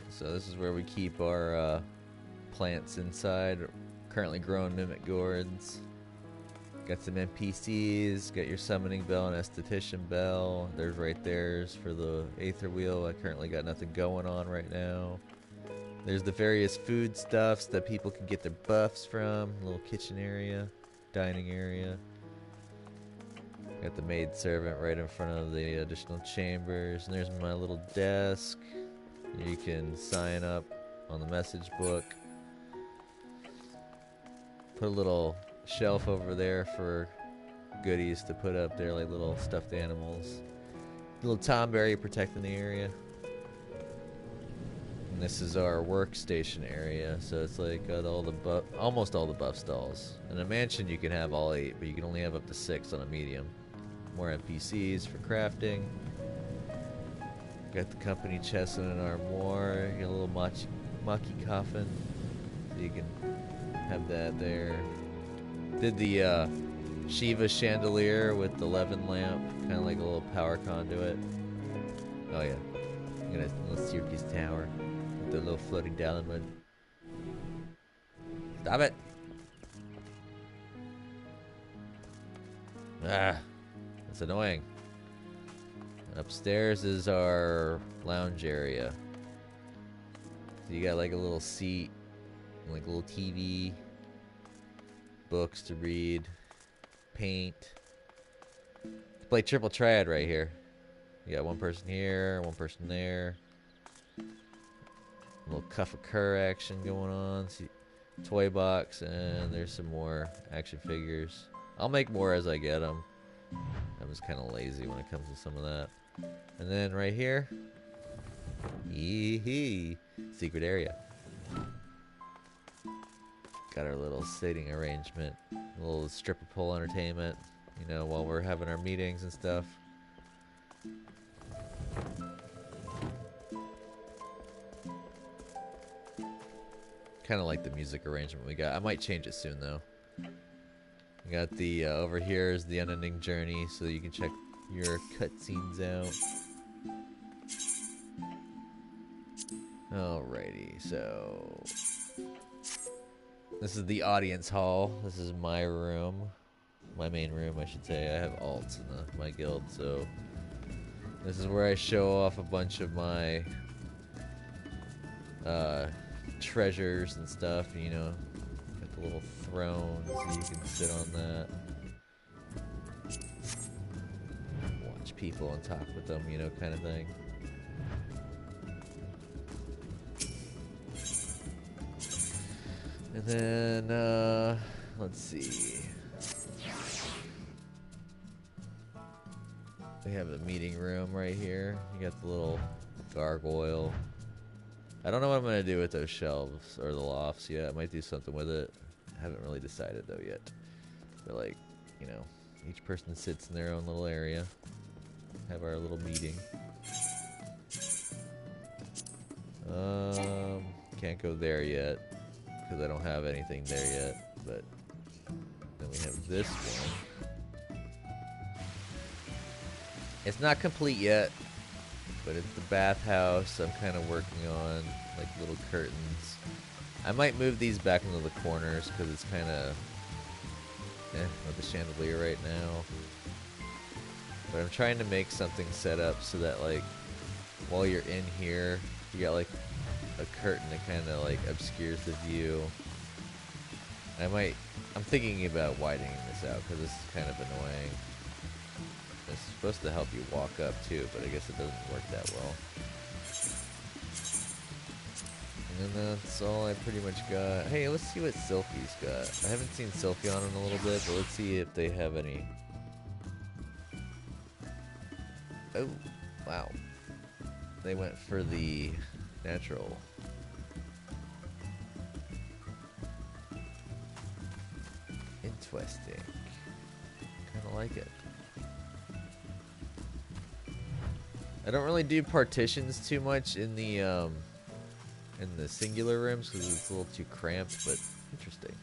A: So this is where we keep our plants inside. Currently growing mimic gourds. Got some NPCs. Got your summoning bell and esthetician bell. There's right there's for the aether wheel. I currently got nothing going on right now. There's the various food stuffs that people can get their buffs from. Little kitchen area, dining area. Got the maid servant right in front of the additional chambers. And there's my little desk. You can sign up on the message book. Put a little shelf over there for goodies to put up there, like little stuffed animals. Little Tomberry protecting the area. And this is our workstation area, so it's like got all the almost all the buff stalls. In a mansion you can have all 8, but you can only have up to 6 on a medium. More NPCs for crafting. Got the company chest and an armoire. Got a little Maki coffin, so you can have that there. Did the Shiva chandelier with the Levin lamp, kind of like a little power conduit. Oh yeah, you got a little Syracuse tower with the little floating diamond. Stop it! Ah, that's annoying. Upstairs is our lounge area. So you got like a little seat, like a little TV, books to read, paint. Play triple triad right here. You got one person here, one person there. A little cuff of cur action going on. See, toy box, and there's some more action figures. I'll make more as I get them. I'm just kind of lazy when it comes to some of that. And then right here, secret area. Got our little seating arrangement, a little stripper pole entertainment, you know, while we're having our meetings and stuff. Kind of like the music arrangement we got. I might change it soon though. We got the over here is the unending journey, so you can check your cutscenes out. Alrighty, so this is the audience hall. This is my room, my main room, I should say. I have alts in my guild, so this is where I show off a bunch of my treasures and stuff. You know, got the little throne, so you can sit on that. People and talk with them, you know, kind of thing. And then, let's see. We have a meeting room right here. You got the little gargoyle. I don't know what I'm going to do with those shelves or the lofts yet. I might do something with it. I haven't really decided, though, yet. But, like, you know, each person sits in their own little area. have our little meeting. Can't go there yet because I don't have anything there yet. But then we have this one. It's not complete yet, but it's the bathhouse. I'm kind of working on like little curtains. I might move these back into the corners because it's kind of with the chandelier right now. But I'm trying to make something set up so that like while you're in here, you got like a curtain that kind of like obscures the view. I'm thinking about widening this out because this is kind of annoying. It's supposed to help you walk up too, but I guess it doesn't work that well. And that's all I pretty much got. Hey, let's see what Sylphie's got. I haven't seen Sylphie on in a little bit, but let's see if they have any. Oh, wow. They went for the natural. Interesting. Kind of like it. I don't really do partitions too much in the singular rooms because it's a little too cramped, but interesting.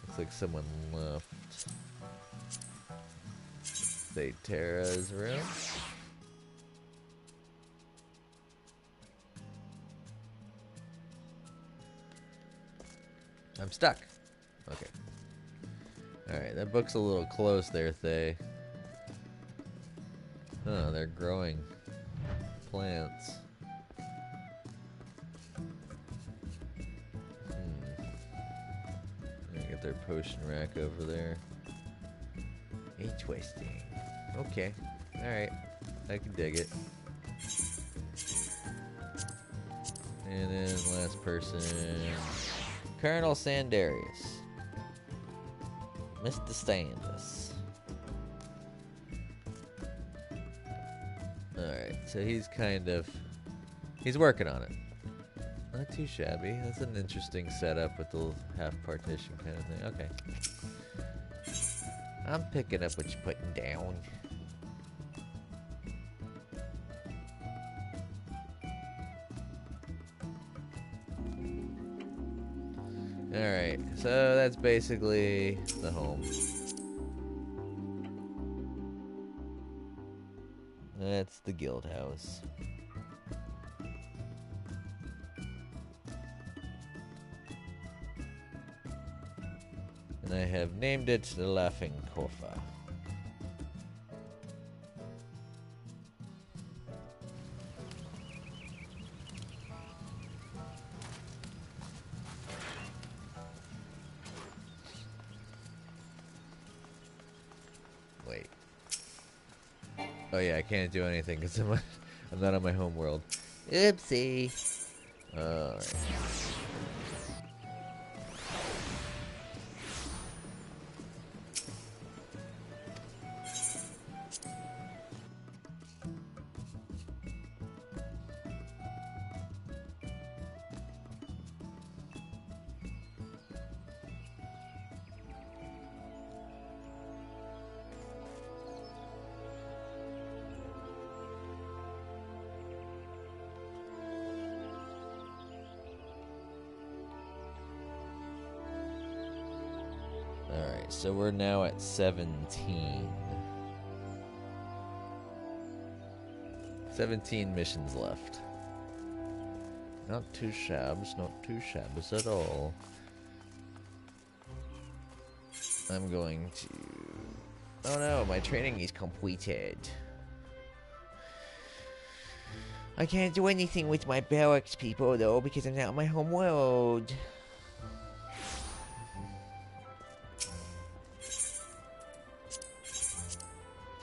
A: Looks like someone left. Say Terra's room. I'm stuck. Okay. Alright, that book's a little close there, Thay. Oh, they're growing plants. Get their potion rack over there. Interesting. Okay. Alright. I can dig it. And then last person. Colonel Sandarius. Mr. Standus. Alright, so he's working on it. Not too shabby. That's an interesting setup with the half partition kind of thing. Okay. I'm picking up what you're putting down. Alright, so that's basically the home. That's the guild house. And I have named it the Laughing Corfa. Wait. Oh yeah, I can't do anything because I'm not on my home world. Oopsie. Alright. Alright, so we're now at 17. 17 missions left. Not too shabs, not too shabs at all. I'm going to... Oh no, my training is completed. I can't do anything with my barracks people though, because I'm not on my home world.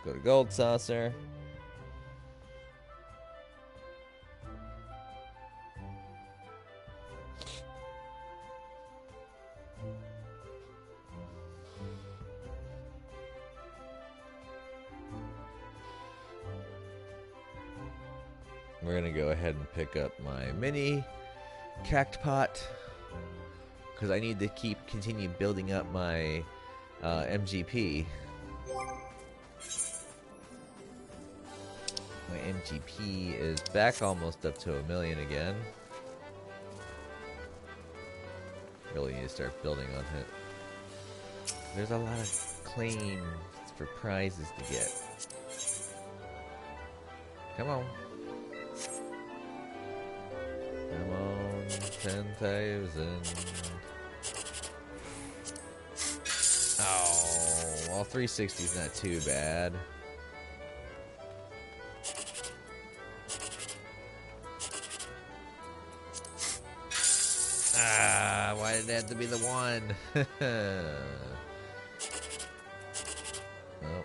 A: Go to Gold Saucer. We're gonna go ahead and pick up my mini cactpot because I need to continue building up my MGP. My MGP is back almost up to 1 million again. Really need to start building on it. There's a lot of claims for prizes to get. Come on. Come on, 10,000. Oh, well, 360 is not too bad. Ah, why did it have to be the one? Well.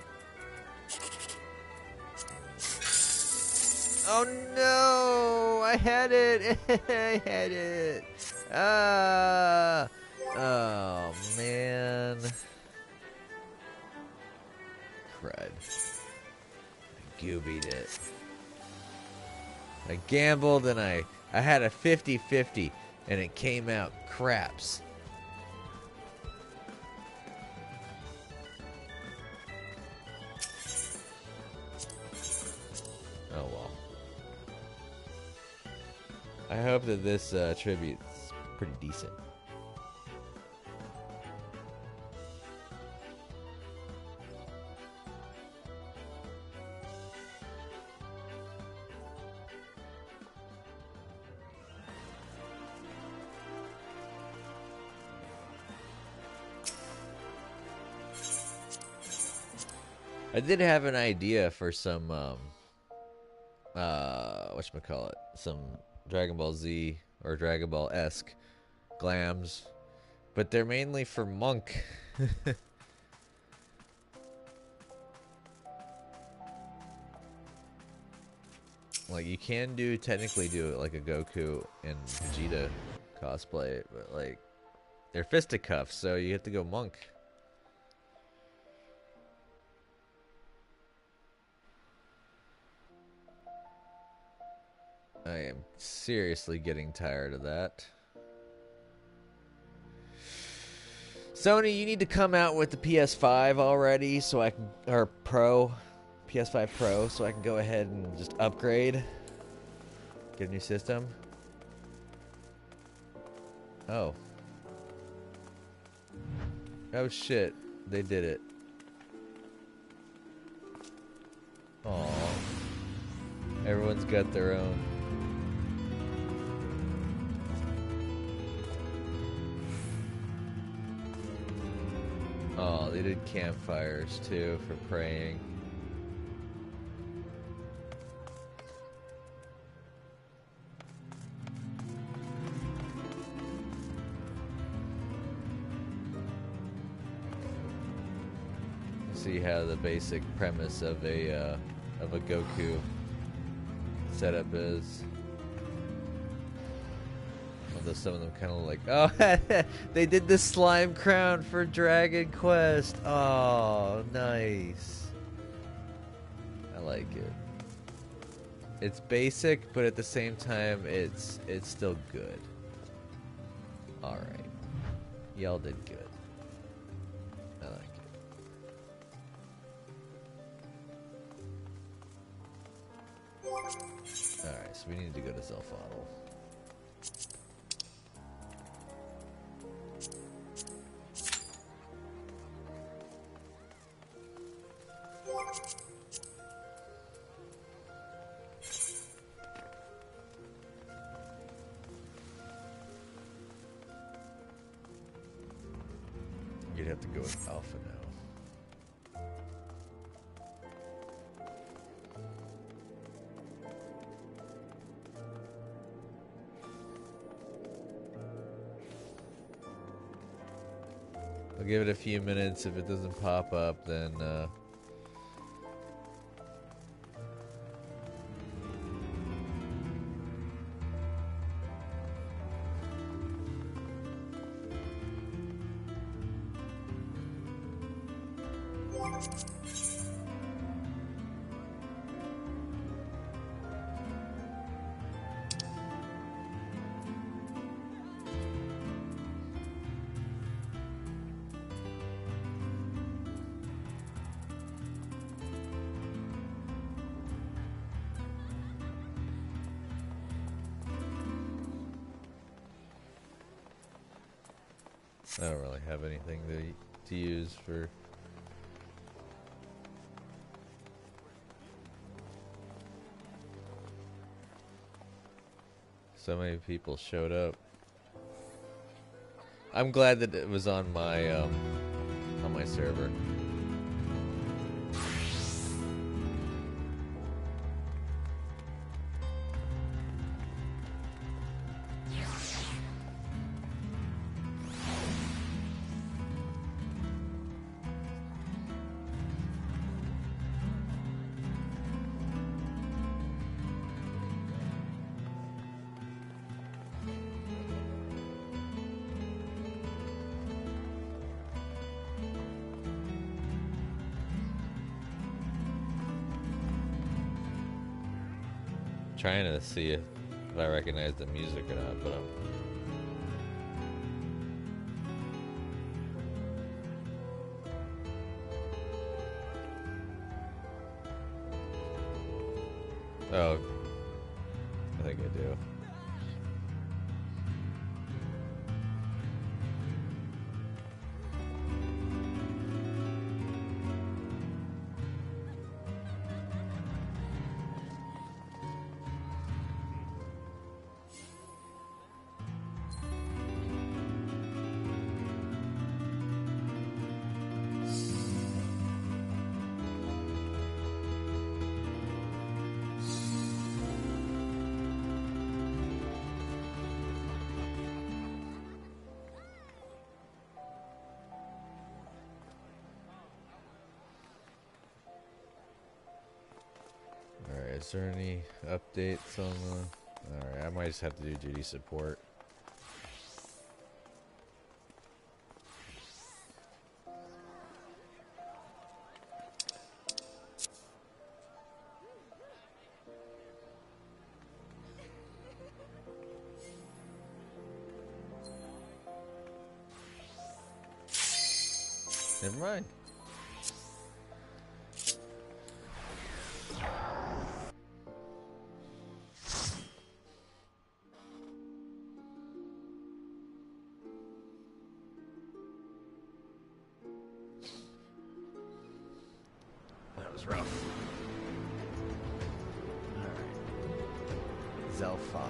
A: Oh no! I had it! I had it! Ah! Oh man. Crud. I goobied it. I gambled and I had a 50-50 and it came out craps. Oh well. I hope that this tribute's pretty decent. I did have an idea for some whatchamacallit, some Dragon Ball Z or Dragon Ball-esque glams, but they're mainly for Monk. Like, you can technically do it like a Goku and Vegeta cosplay, but like, they're fisticuffs, so you have to go Monk. I am seriously getting tired of that. Sony, you need to come out with the PS5 already so I can, or Pro, PS5 Pro, so I can go ahead and just upgrade. Get a new system. Oh. Oh shit, they did it. Aww. Everyone's got their own. Oh, they did campfires too for praying. See how the basic premise of a Goku setup is. Although some of them kind of like, oh, they did the slime crown for Dragon Quest. Oh, nice. I like it. It's basic, but at the same time, it's still good. All right, y'all did good. I like it. All right, so we need to go to Zelfodl. You'd have to go with Alpha now. I'll give it a few minutes. If it doesn't pop up, then I don't really have anything to use for. So many people showed up. I'm glad that it was on my server. Trying to see if I recognize the music or not, but oh, I think I do. Is there any updates on the... Alright, I might just have to do duty support. Never mind. That was rough. Alright. Zelphi.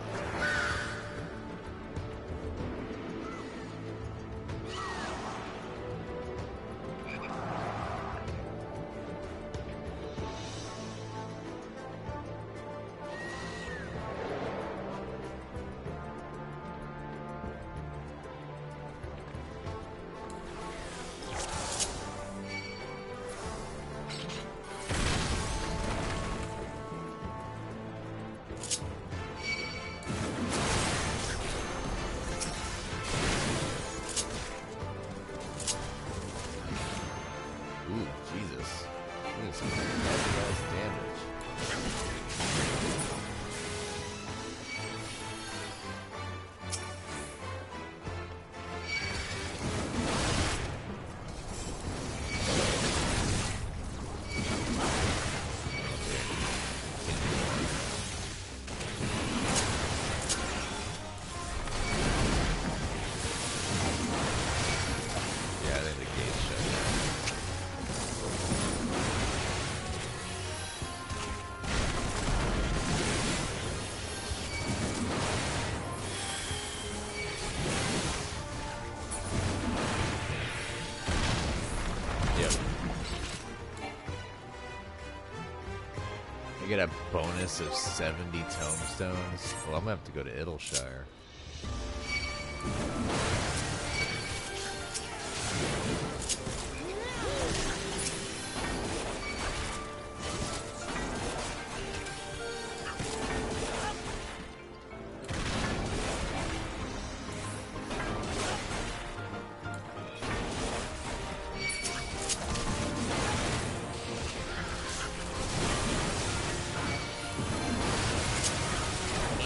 A: I get a bonus of 70 tomestones. Well, I'm gonna have to go to Idleshire.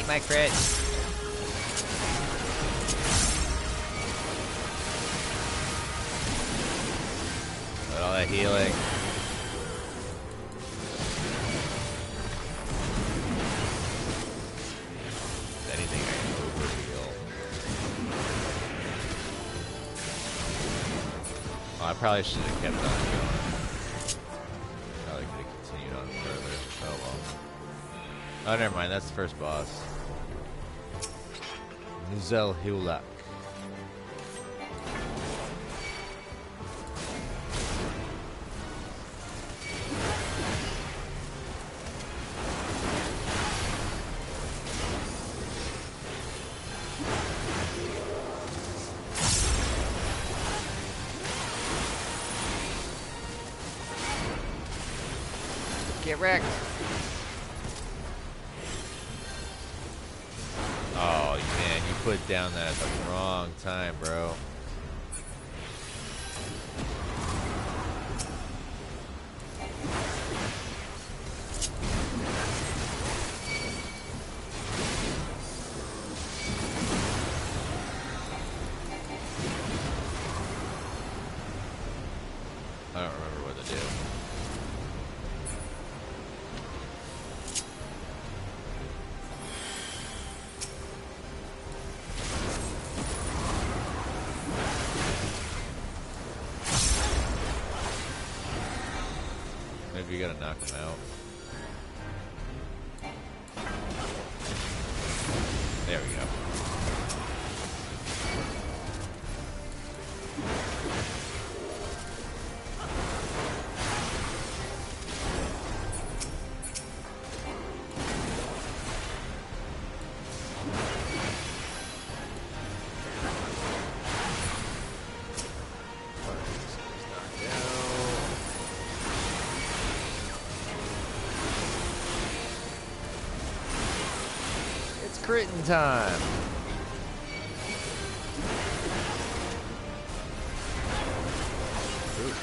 A: My crit. Look at all that healing. If anything, I can over heal. I probably should have kept on going. Probably could have continued on further. Oh well. Oh, never mind. That's the first boss. Nuzel Hulak. Get wrecked. Oh, man, you put down that at the wrong time, bro. I don't remember what to do. Maybe you gotta knock him out. There we go. Critting time. Ooh.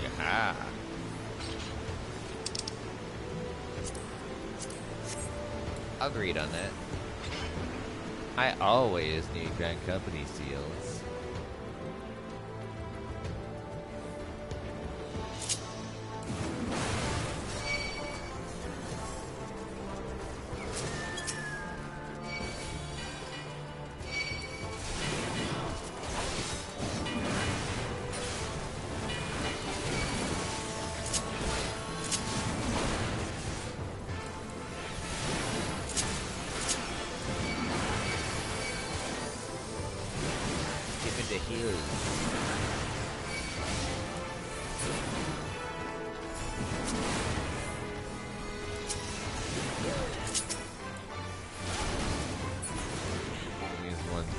A: Yeah. Agreed on that. I always need Grand Company seals.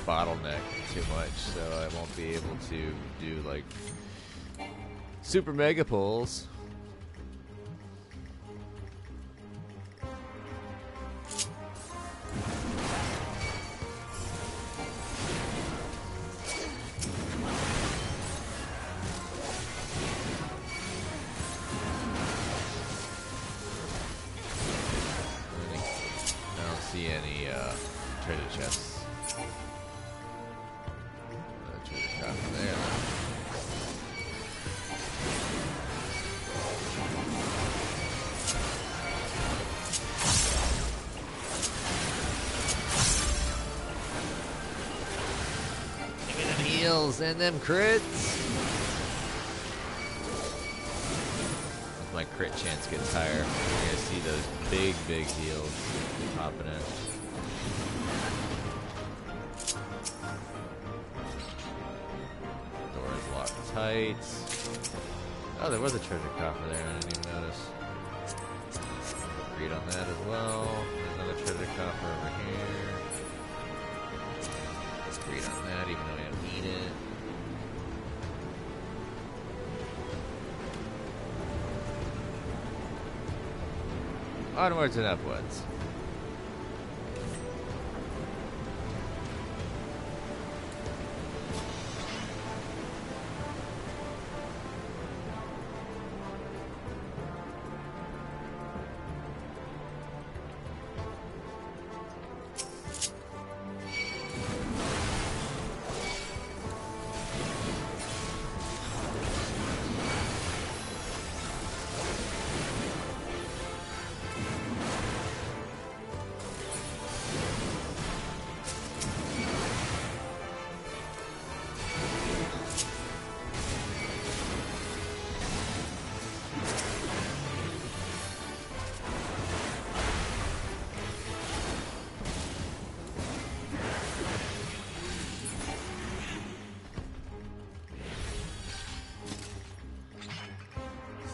A: Bottleneck too much, so I won't be able to do like super mega pulls. I don't see any treasure chests. And them crits. As my crit chance gets higher, you're gonna see those big heals popping in. Door is locked tight. Oh, there was a treasure coffer there. I didn't even notice. Read on that as well. There's another treasure coffer over here. Let's read on that, even though we don't need it. Onwards and upwards.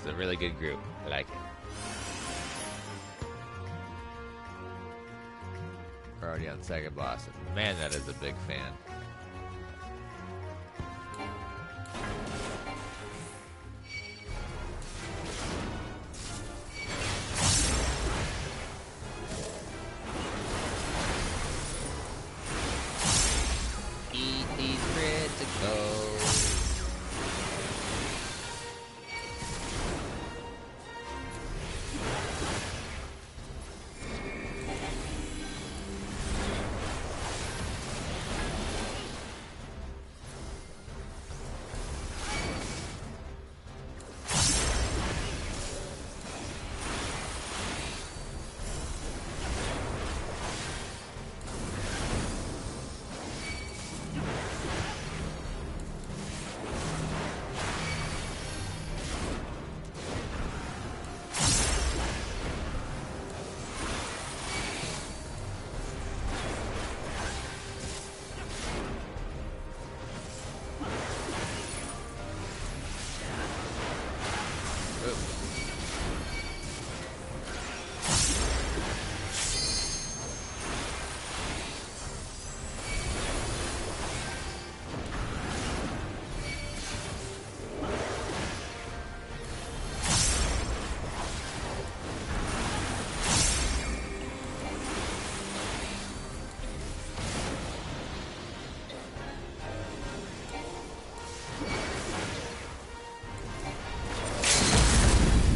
A: It's a really good group. I like it. We're already on second boss. Man, that is a big fan. Eat these criticals.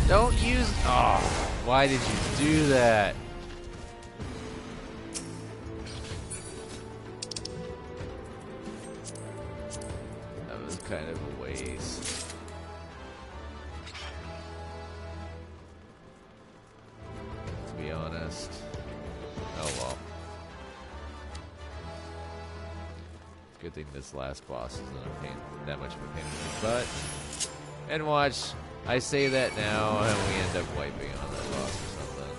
A: Don't use... Oh, why did you do that? That was kind of a waste. To be honest. Oh well. Good thing this last boss isn't a pain, that much of a pain in the butt. And watch... I say that now, and we end up wiping on that boss or something.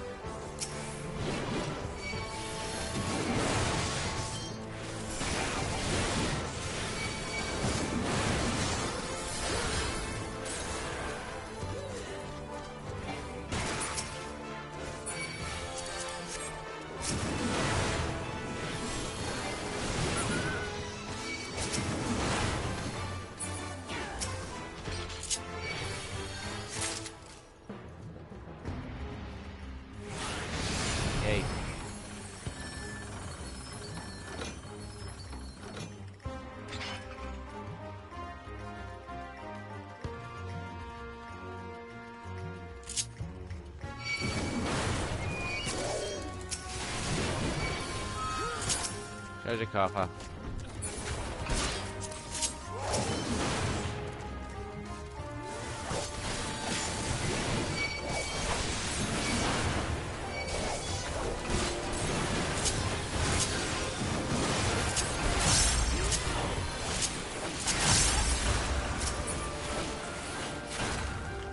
A: Treasure coffer.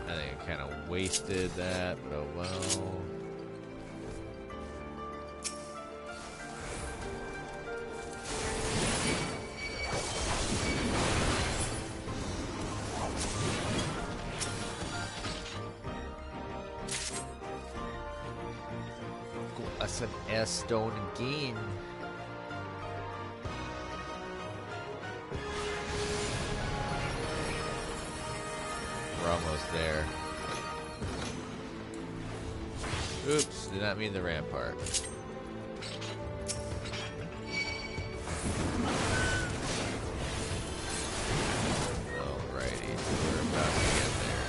A: I think I kind of wasted that, but oh well. That's an S-stone again. We're almost there. Oops, did not mean the rampart. Alrighty, we're about to get there.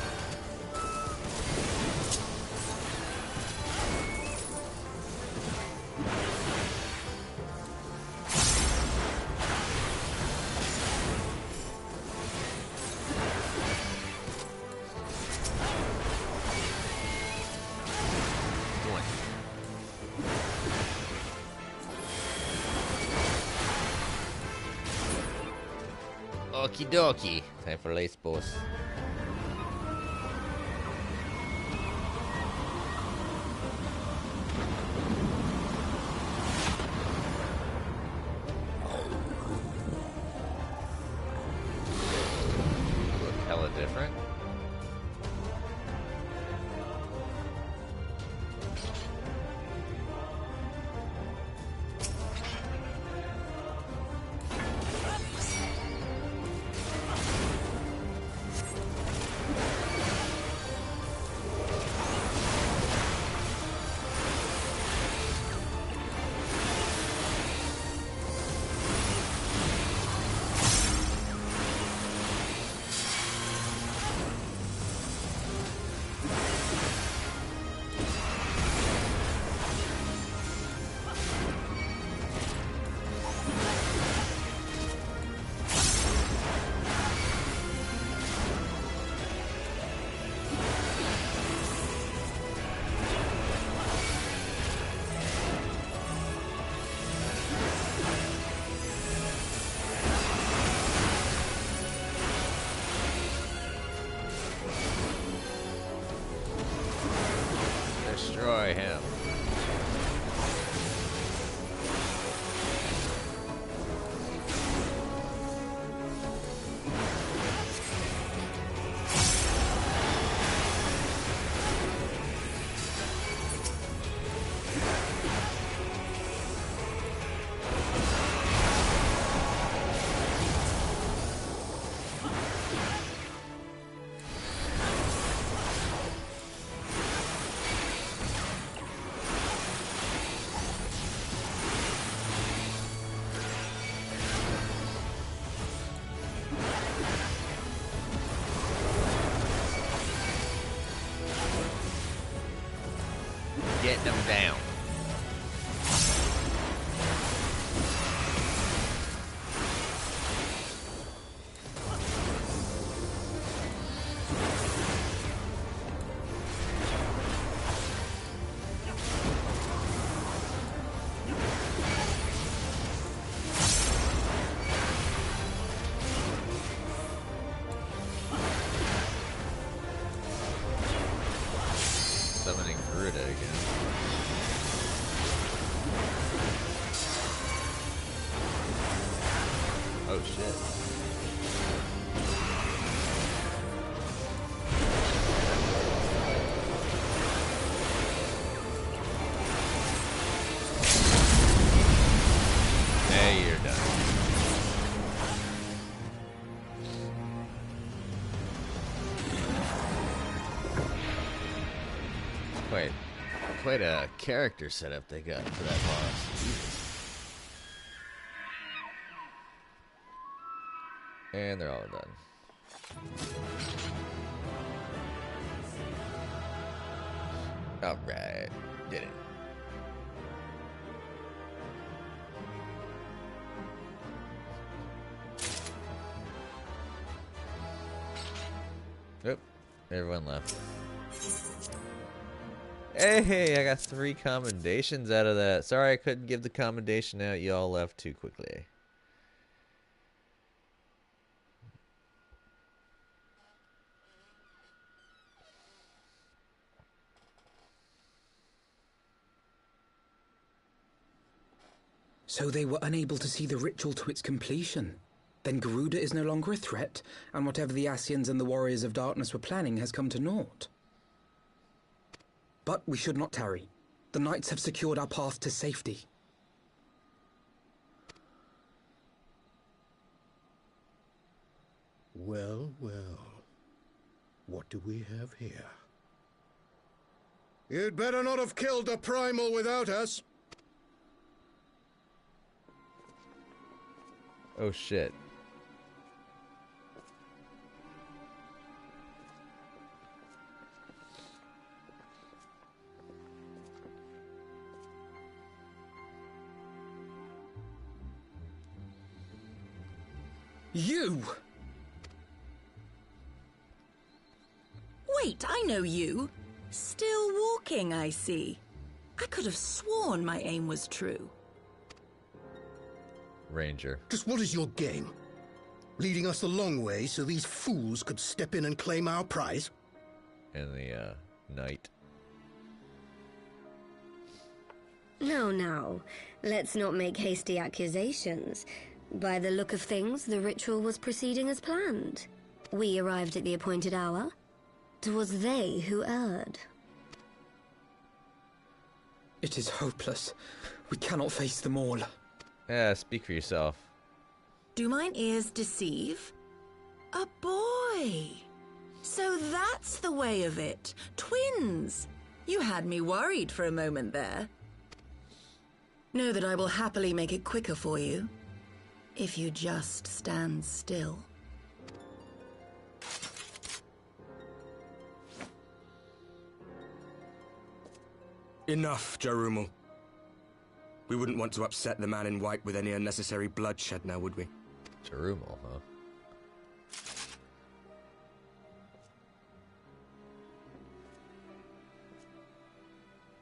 A: Okie dokie. Time for lace boss. Look hella different. probably him. Getting them down. Summoning Garuda again. Oh shit. Hey, you're done. Quite a character setup they got for that boss. Jesus. And they're all done. Alright, did it. Oop, everyone left. Hey, I got 3 commendations out of that. Sorry I couldn't give the commendation out. You all left too quickly.
C: So they were unable to see the ritual to its completion. Then Garuda is no longer a threat, and whatever the Ascians and the Warriors of Darkness were planning has come to naught. But we should not tarry. The knights have secured our path to safety.
H: Well, well. What do we have here? You'd better not have killed the primal without us.
A: Oh shit.
C: You!
N: Wait, I know you. Still walking, I see. I could have sworn my aim was true.
A: Ranger.
H: Just what is your game? Leading us a long way so these fools could step in and claim our prize?
A: And the, knight.
M: No. Let's not make hasty accusations. By the look of things, the ritual was proceeding as planned. We arrived at the appointed hour. 'Twas they who erred.
C: It is hopeless. We cannot face them all.
A: Yeah, speak for yourself.
N: Do mine ears deceive? A boy! So that's the way of it. Twins! You had me worried for a moment there. Know that I will happily make it quicker for you. If you just stand still.
I: Enough, Jarumul. We wouldn't want to upset the man in white with any unnecessary bloodshed now, would we?
A: Jarumul, huh?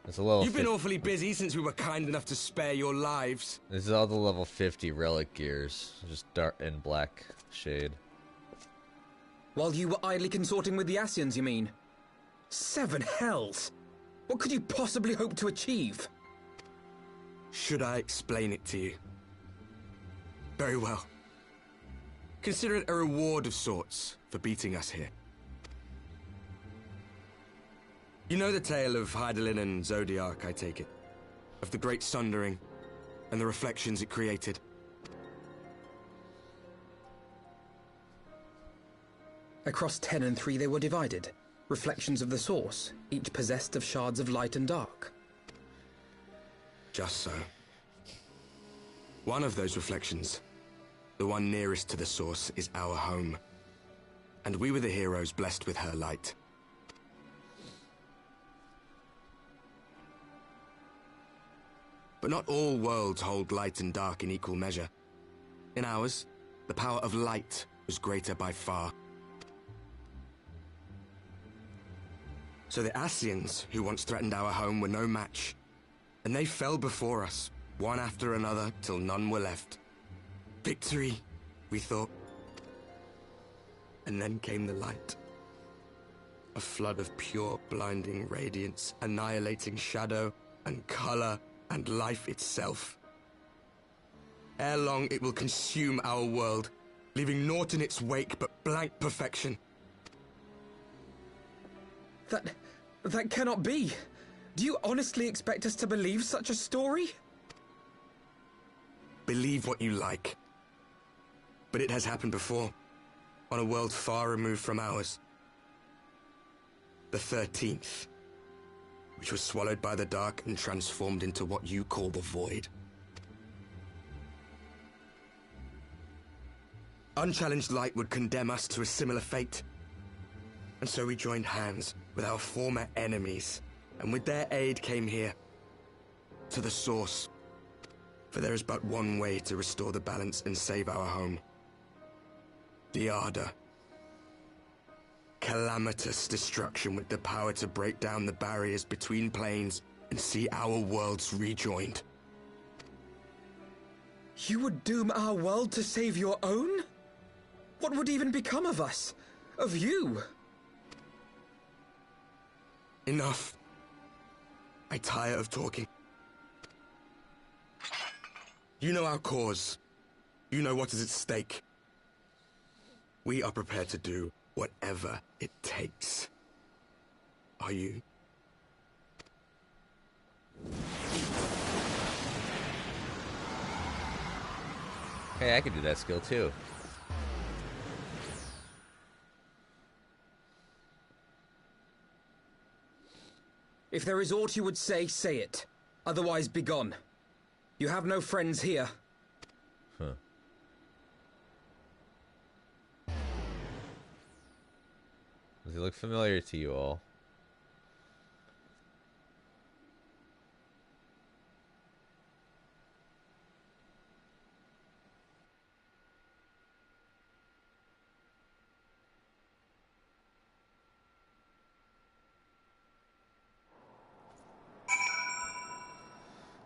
A: It's a level.
I: You've been awfully busy since we were kind enough to spare your lives.
A: This is all the level 50 relic gears, just dark and black shade.
C: While you were idly consorting with the Ascians, you mean? 7 hells! What could you possibly hope to achieve?
I: Should I explain it to you? Very well. Consider it a reward of sorts for beating us here. You know the tale of Hydaelyn and Zodiac, I take it? Of the Great Sundering and the reflections it created?
C: Across 10 and 3 they were divided. Reflections of the source, each possessed of shards of light and dark.
I: Just so. One of those reflections, the one nearest to the source, is our home. And we were the heroes blessed with her light. But not all worlds hold light and dark in equal measure. In ours, the power of light was greater by far. So the Ascians, who once threatened our home, were no match. And they fell before us, one after another, till none were left. Victory, we thought. And then came the light. A flood of pure, blinding radiance, annihilating shadow and color and life itself. Ere long, it will consume our world, leaving naught in its wake but blank perfection.
C: That cannot be. Do you honestly expect us to believe such a story?
I: Believe what you like. But it has happened before, on a world far removed from ours. The 13th, which was swallowed by the dark and transformed into what you call the Void. Unchallenged light would condemn us to a similar fate. And so we joined hands with our former enemies, and with their aid came here, to the source. For there is but one way to restore the balance and save our home. The Ardor. Calamitous destruction with the power to break down the barriers between planes and see our worlds rejoined.
C: You would doom our world to save your own? What would even become of us? Of you?
I: Enough. I tire of talking. You know our cause. You know what is at stake. We are prepared to do whatever it takes. Are you?
A: Hey, I could do that skill too.
C: If there is aught you would say, say it. Otherwise, begone. You have no friends here.
A: Huh. Does he look familiar to you all?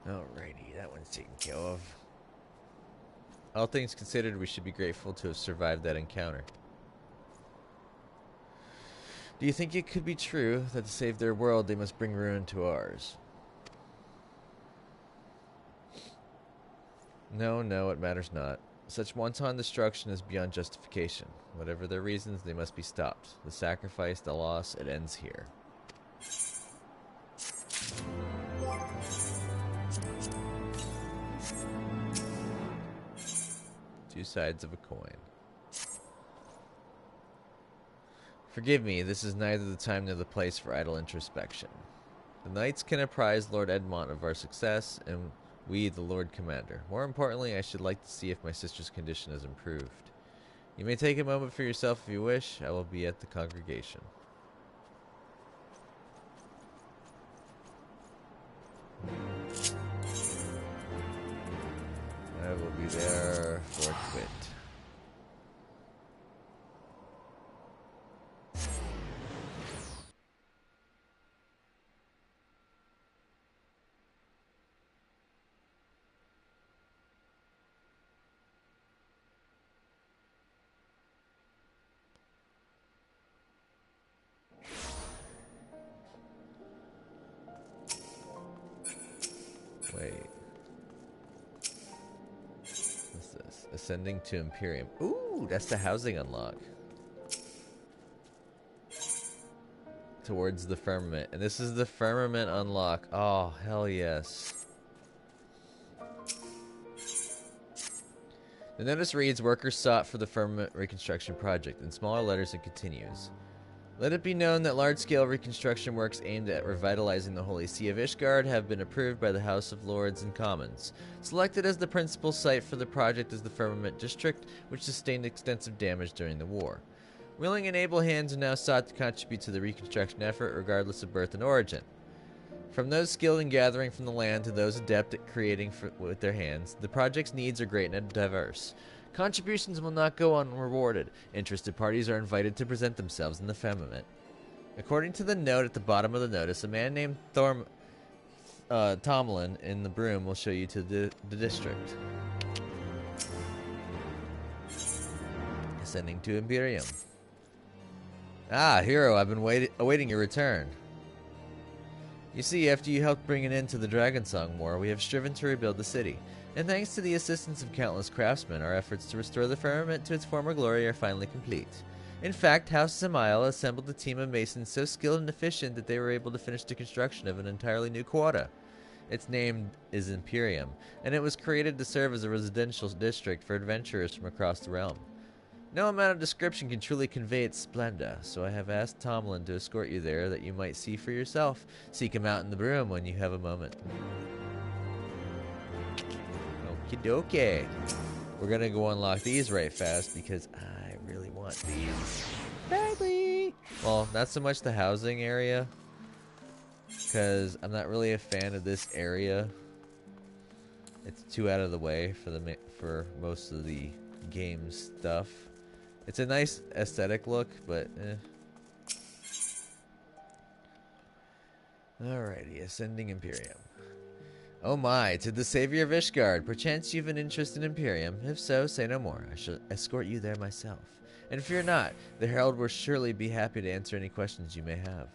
A: Alrighty, that one's taken care of. All things considered, we should be grateful to have survived that encounter. Do you think it could be true that to save their world they must bring ruin to ours? No, it matters not. Such wanton destruction is beyond justification. Whatever their reasons, they must be stopped. The sacrifice, the loss, it ends here. Two sides of a coin. Forgive me, this is neither the time nor the place for idle introspection. The knights can apprise Lord Edmont of our success, and we, the Lord Commander. More importantly, I should like to see if my sister's condition has improved. You may take a moment for yourself if you wish. I will be at the congregation. I will be there forthwith. Ascending to Imperium. Ooh, that's the housing unlock. Towards the firmament. And this is the firmament unlock. Oh, hell yes. The notice reads, workers sought for the firmament reconstruction project. In smaller letters, it continues. Let it be known that large-scale reconstruction works aimed at revitalizing the Holy See of Ishgard have been approved by the House of Lords and Commons. Selected as the principal site for the project is the Firmament District, which sustained extensive damage during the war. Willing and able hands are now sought to contribute to the reconstruction effort, regardless of birth and origin. From those skilled in gathering from the land to those adept at creating with their hands, the project's needs are great and diverse. Contributions will not go unrewarded. Interested parties are invited to present themselves in the firmament. According to the note at the bottom of the notice, a man named Tomlin in the broom will show you to the district. Ascending to Imperium. Ah, hero, I've been awaiting your return. You see, after you helped bring an end to the Dragonsong War, we have striven to rebuild the city. And thanks to the assistance of countless craftsmen, our efforts to restore the firmament to its former glory are finally complete. In fact, House Samael assembled a team of masons so skilled and efficient that they were able to finish the construction of an entirely new quarter. Its name is Imperium, and it was created to serve as a residential district for adventurers from across the realm. No amount of description can truly convey its splendor, so I have asked Tomlin to escort you there that you might see for yourself. Seek him out in the broom when you have a moment. Okie dokie. We're gonna go unlock these right fast because I really want these badly. Well, not so much the housing area, because I'm not really a fan of this area. It's too out of the way for most of the game stuff. It's a nice aesthetic look, but Alrighty, Ascending Imperium. Oh my, to the savior of Ishgard. Perchance you've an interest in Imperium. If so, say no more. I shall escort you there myself. And fear not, the Herald will surely be happy to answer any questions you may have.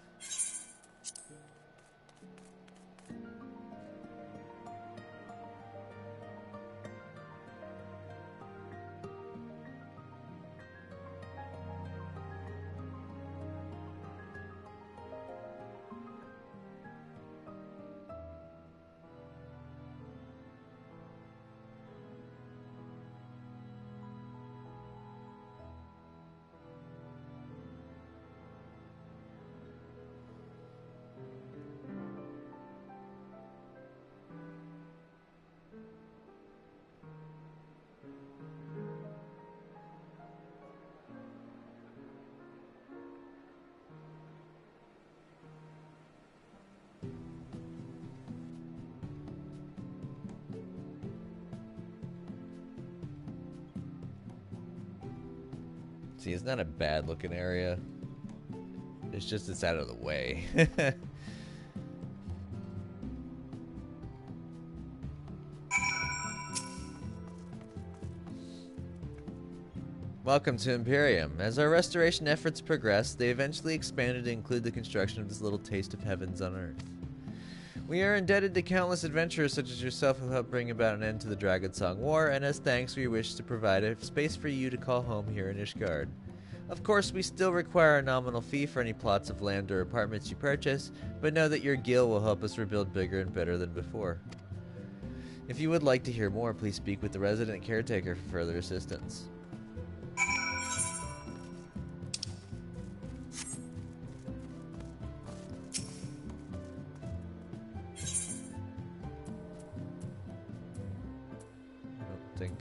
A: See, it's not a bad looking area. It's just it's out of the way. Welcome to Imperium. As our restoration efforts progressed, they eventually expanded to include the construction of this little taste of heavens on Earth. We are indebted to countless adventurers such as yourself who helped bring about an end to the Dragonsong War, and as thanks we wish to provide a space for you to call home here in Ishgard. Of course, we still require a nominal fee for any plots of land or apartments you purchase, but know that your gil will help us rebuild bigger and better than before. If you would like to hear more, please speak with the resident caretaker for further assistance.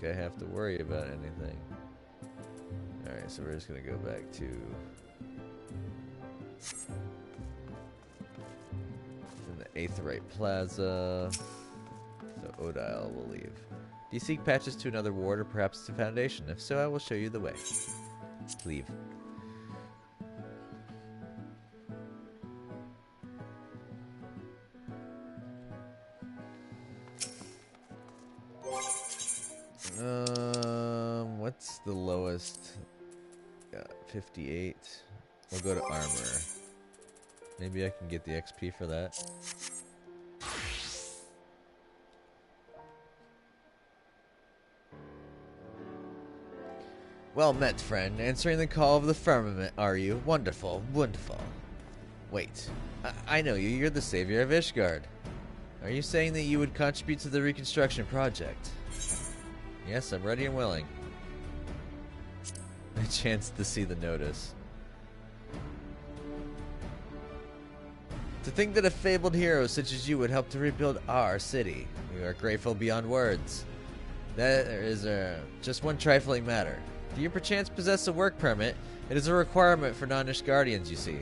A: I have to worry about anything. Alright, so we're just gonna go back to the Aetherite Plaza. So Odile will leave. Do you seek patches to another ward or perhaps to Foundation? If so, I will show you the way. Leave. What's the lowest? 58. We'll go to armor. Maybe I can get the XP for that. Well met, friend. Answering the call of the firmament, are you? Wonderful, wonderful. Wait, I know you. You're the savior of Ishgard. Are you saying that you would contribute to the reconstruction project? Yes, I'm ready and willing. I chanced to see the notice. To think that a fabled hero such as you would help to rebuild our city. We are grateful beyond words. There is just one trifling matter. Do you perchance possess a work permit? It is a requirement for non-Ishgardians, you see.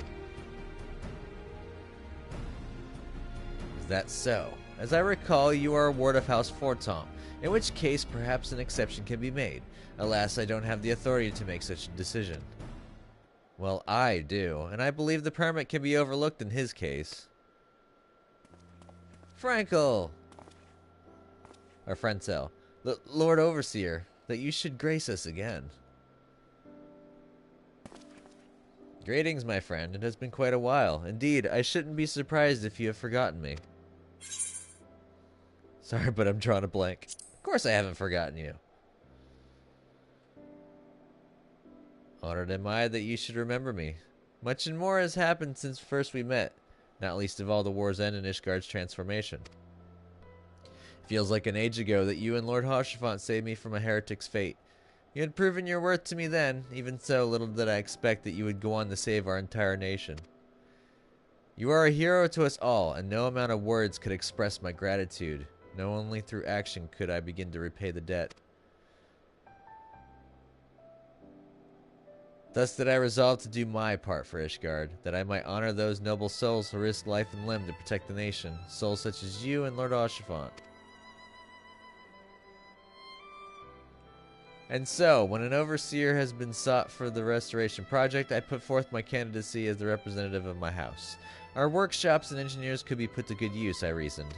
A: Is that so? As I recall, you are a ward of House Fortom, in which case perhaps an exception can be made. Alas, I don't have the authority to make such a decision. Well, I do, and I believe the permit can be overlooked in his case. Frankel! Or Frenzel. Lord Overseer, that you should grace us again. Greetings, my friend. It has been quite a while. Indeed, I shouldn't be surprised if you have forgotten me. Sorry, but I'm drawing a blank. Of course I haven't forgotten you. Honored am I that you should remember me. Much and more has happened since first we met, not least of all the war's end and Ishgard's transformation. Feels like an age ago that you and Lord Haurchefant saved me from a heretic's fate. You had proven your worth to me then, even so little did I expect that you would go on to save our entire nation. You are a hero to us all, and no amount of words could express my gratitude. No, only through action could I begin to repay the debt. Thus did I resolve to do my part for Ishgard, that I might honor those noble souls who risked life and limb to protect the nation, souls such as you and Lord Haurchefant. And so, when an overseer has been sought for the restoration project, I put forth my candidacy as the representative of my house. Our workshops and engineers could be put to good use, I reasoned.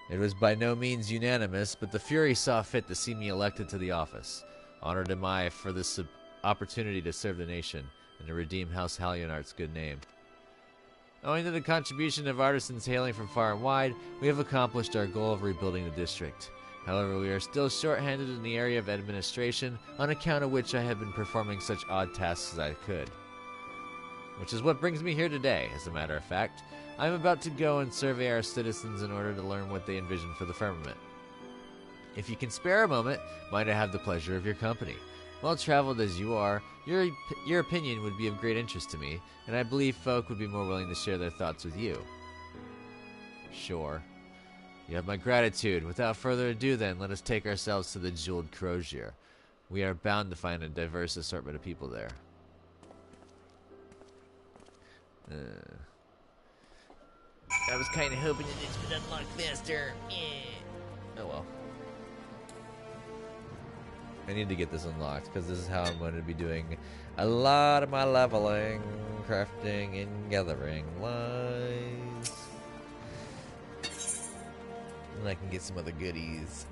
A: It was by no means unanimous, but the Fury saw fit to see me elected to the office. Honored am I for this opportunity to serve the nation and to redeem House Halionart's good name. Owing to the contribution of artisans hailing from far and wide, we have accomplished our goal of rebuilding the district. However, we are still short-handed in the area of administration, on account of which I have been performing such odd tasks as I could. Which is what brings me here today, as a matter of fact. I am about to go and survey our citizens in order to learn what they envision for the firmament. If you can spare a moment, might I have the pleasure of your company? Well-traveled as you are, your opinion would be of great interest to me, and I believe folk would be more willing to share their thoughts with you. Sure. You have my gratitude. Without further ado, then, let us take ourselves to the Jeweled Crozier. We are bound to find a diverse assortment of people there. I was kind of hoping that this would unlock faster. Oh well. I need to get this unlocked, because this is how I'm going to be doing a lot of my leveling, crafting, and gathering wise. And I can get some other goodies.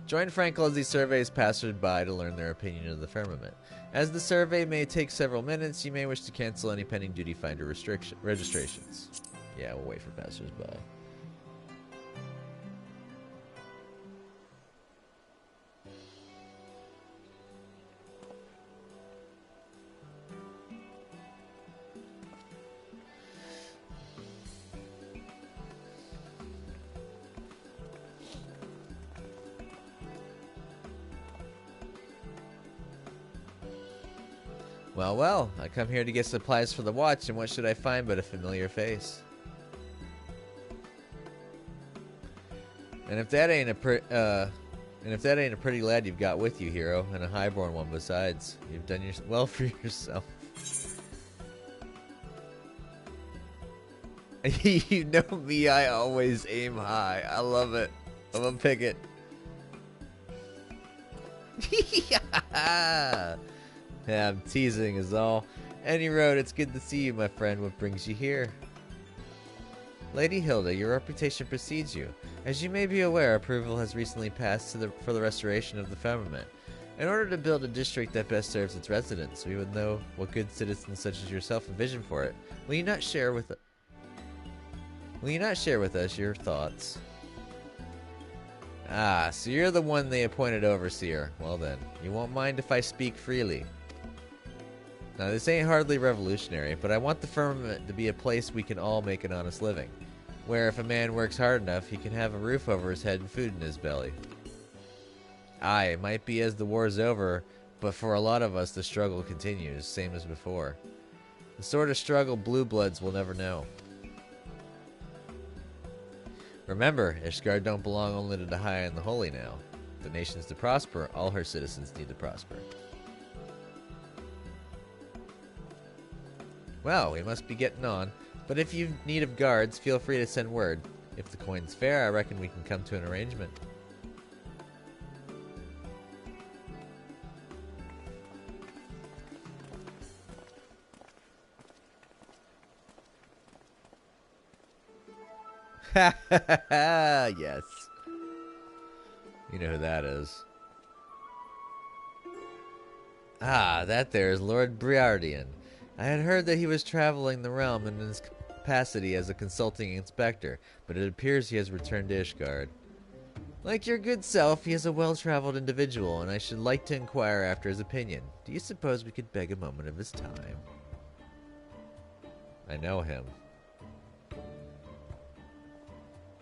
A: Join Frankel as he surveys passers-by to learn their opinion of the firmament. As the survey may take several minutes, you may wish to cancel any pending duty finder registrations. Yeah, we'll wait for passers-by. Well, well, I come here to get supplies for the watch, and what should I find but a familiar face? And if that ain't a pretty lad you've got with you, hero, and a highborn one besides, you've done well for yourself. You know me, I always aim high. I love it. I'm gonna pick it. Yeah, I'm teasing is all. Any road, it's good to see you, my friend. What brings you here? Lady Hilda, your reputation precedes you. As you may be aware, approval has recently passed for the restoration of the firmament. In order to build a district that best serves its residents, we would know what good citizens such as yourself envision for it. Will you not share with us your thoughts? Ah, so you're the one they appointed overseer. Well then, you won't mind if I speak freely. Now this ain't hardly revolutionary, but I want the firmament to be a place we can all make an honest living. Where if a man works hard enough, he can have a roof over his head and food in his belly. Aye, it might be as the war's over, but for a lot of us the struggle continues, same as before. The sort of struggle blue bloods will never know. Remember, Ishgard don't belong only to the high and the holy now. If the nation's to prosper, all her citizens need to prosper. Well, we must be getting on, but if you've need of guards, feel free to send word. If the coin's fair, I reckon we can come to an arrangement. Yes. You know who that is. Ah, that there is Lord Briardian. I had heard that he was traveling the realm in his capacity as a consulting inspector, but it appears he has returned to Ishgard. Like your good self, he is a well-traveled individual, and I should like to inquire after his opinion. Do you suppose we could beg a moment of his time? I know him.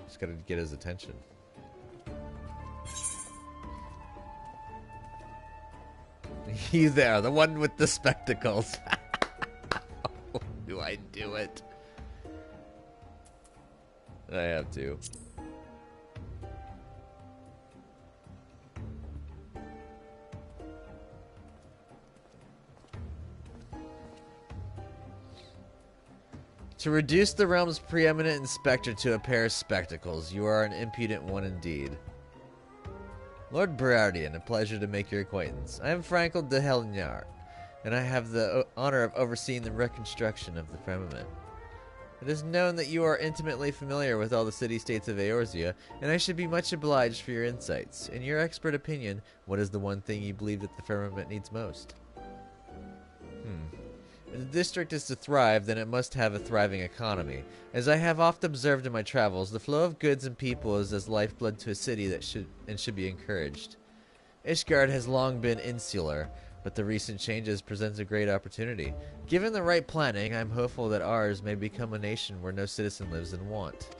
A: Just gotta get his attention. He's there, the one with the spectacles. Do I do it? I have to. To reduce the realm's preeminent inspector to a pair of spectacles, you are an impudent one indeed. Lord Briardian, a pleasure to make your acquaintance. I am Frankel de Helnyard, and I have the honor of overseeing the reconstruction of the firmament. It is known that you are intimately familiar with all the city-states of Eorzea, and I should be much obliged for your insights. In your expert opinion, what is the one thing you believe that the firmament needs most? If the district is to thrive, then it must have a thriving economy. As I have oft observed in my travels, the flow of goods and people is as lifeblood to a city that should be encouraged. Ishgard has long been insular, but the recent changes present a great opportunity. Given the right planning, I am hopeful that ours may become a nation where no citizen lives in want.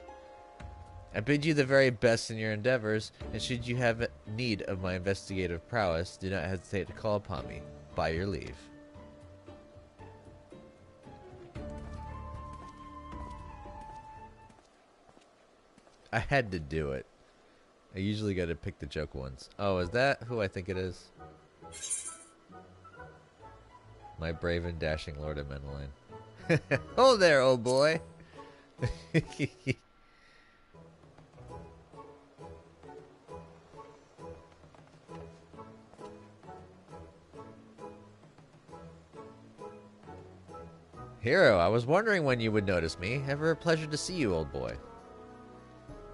A: I bid you the very best in your endeavors, and should you have need of my investigative prowess, do not hesitate to call upon me. By your leave. I had to do it. I usually got to pick the joke ones. Oh, is that who I think it is? My brave and dashing Lord of Menelain. Oh there, old boy! Hero, I was wondering when you would notice me. Ever a pleasure to see you, old boy.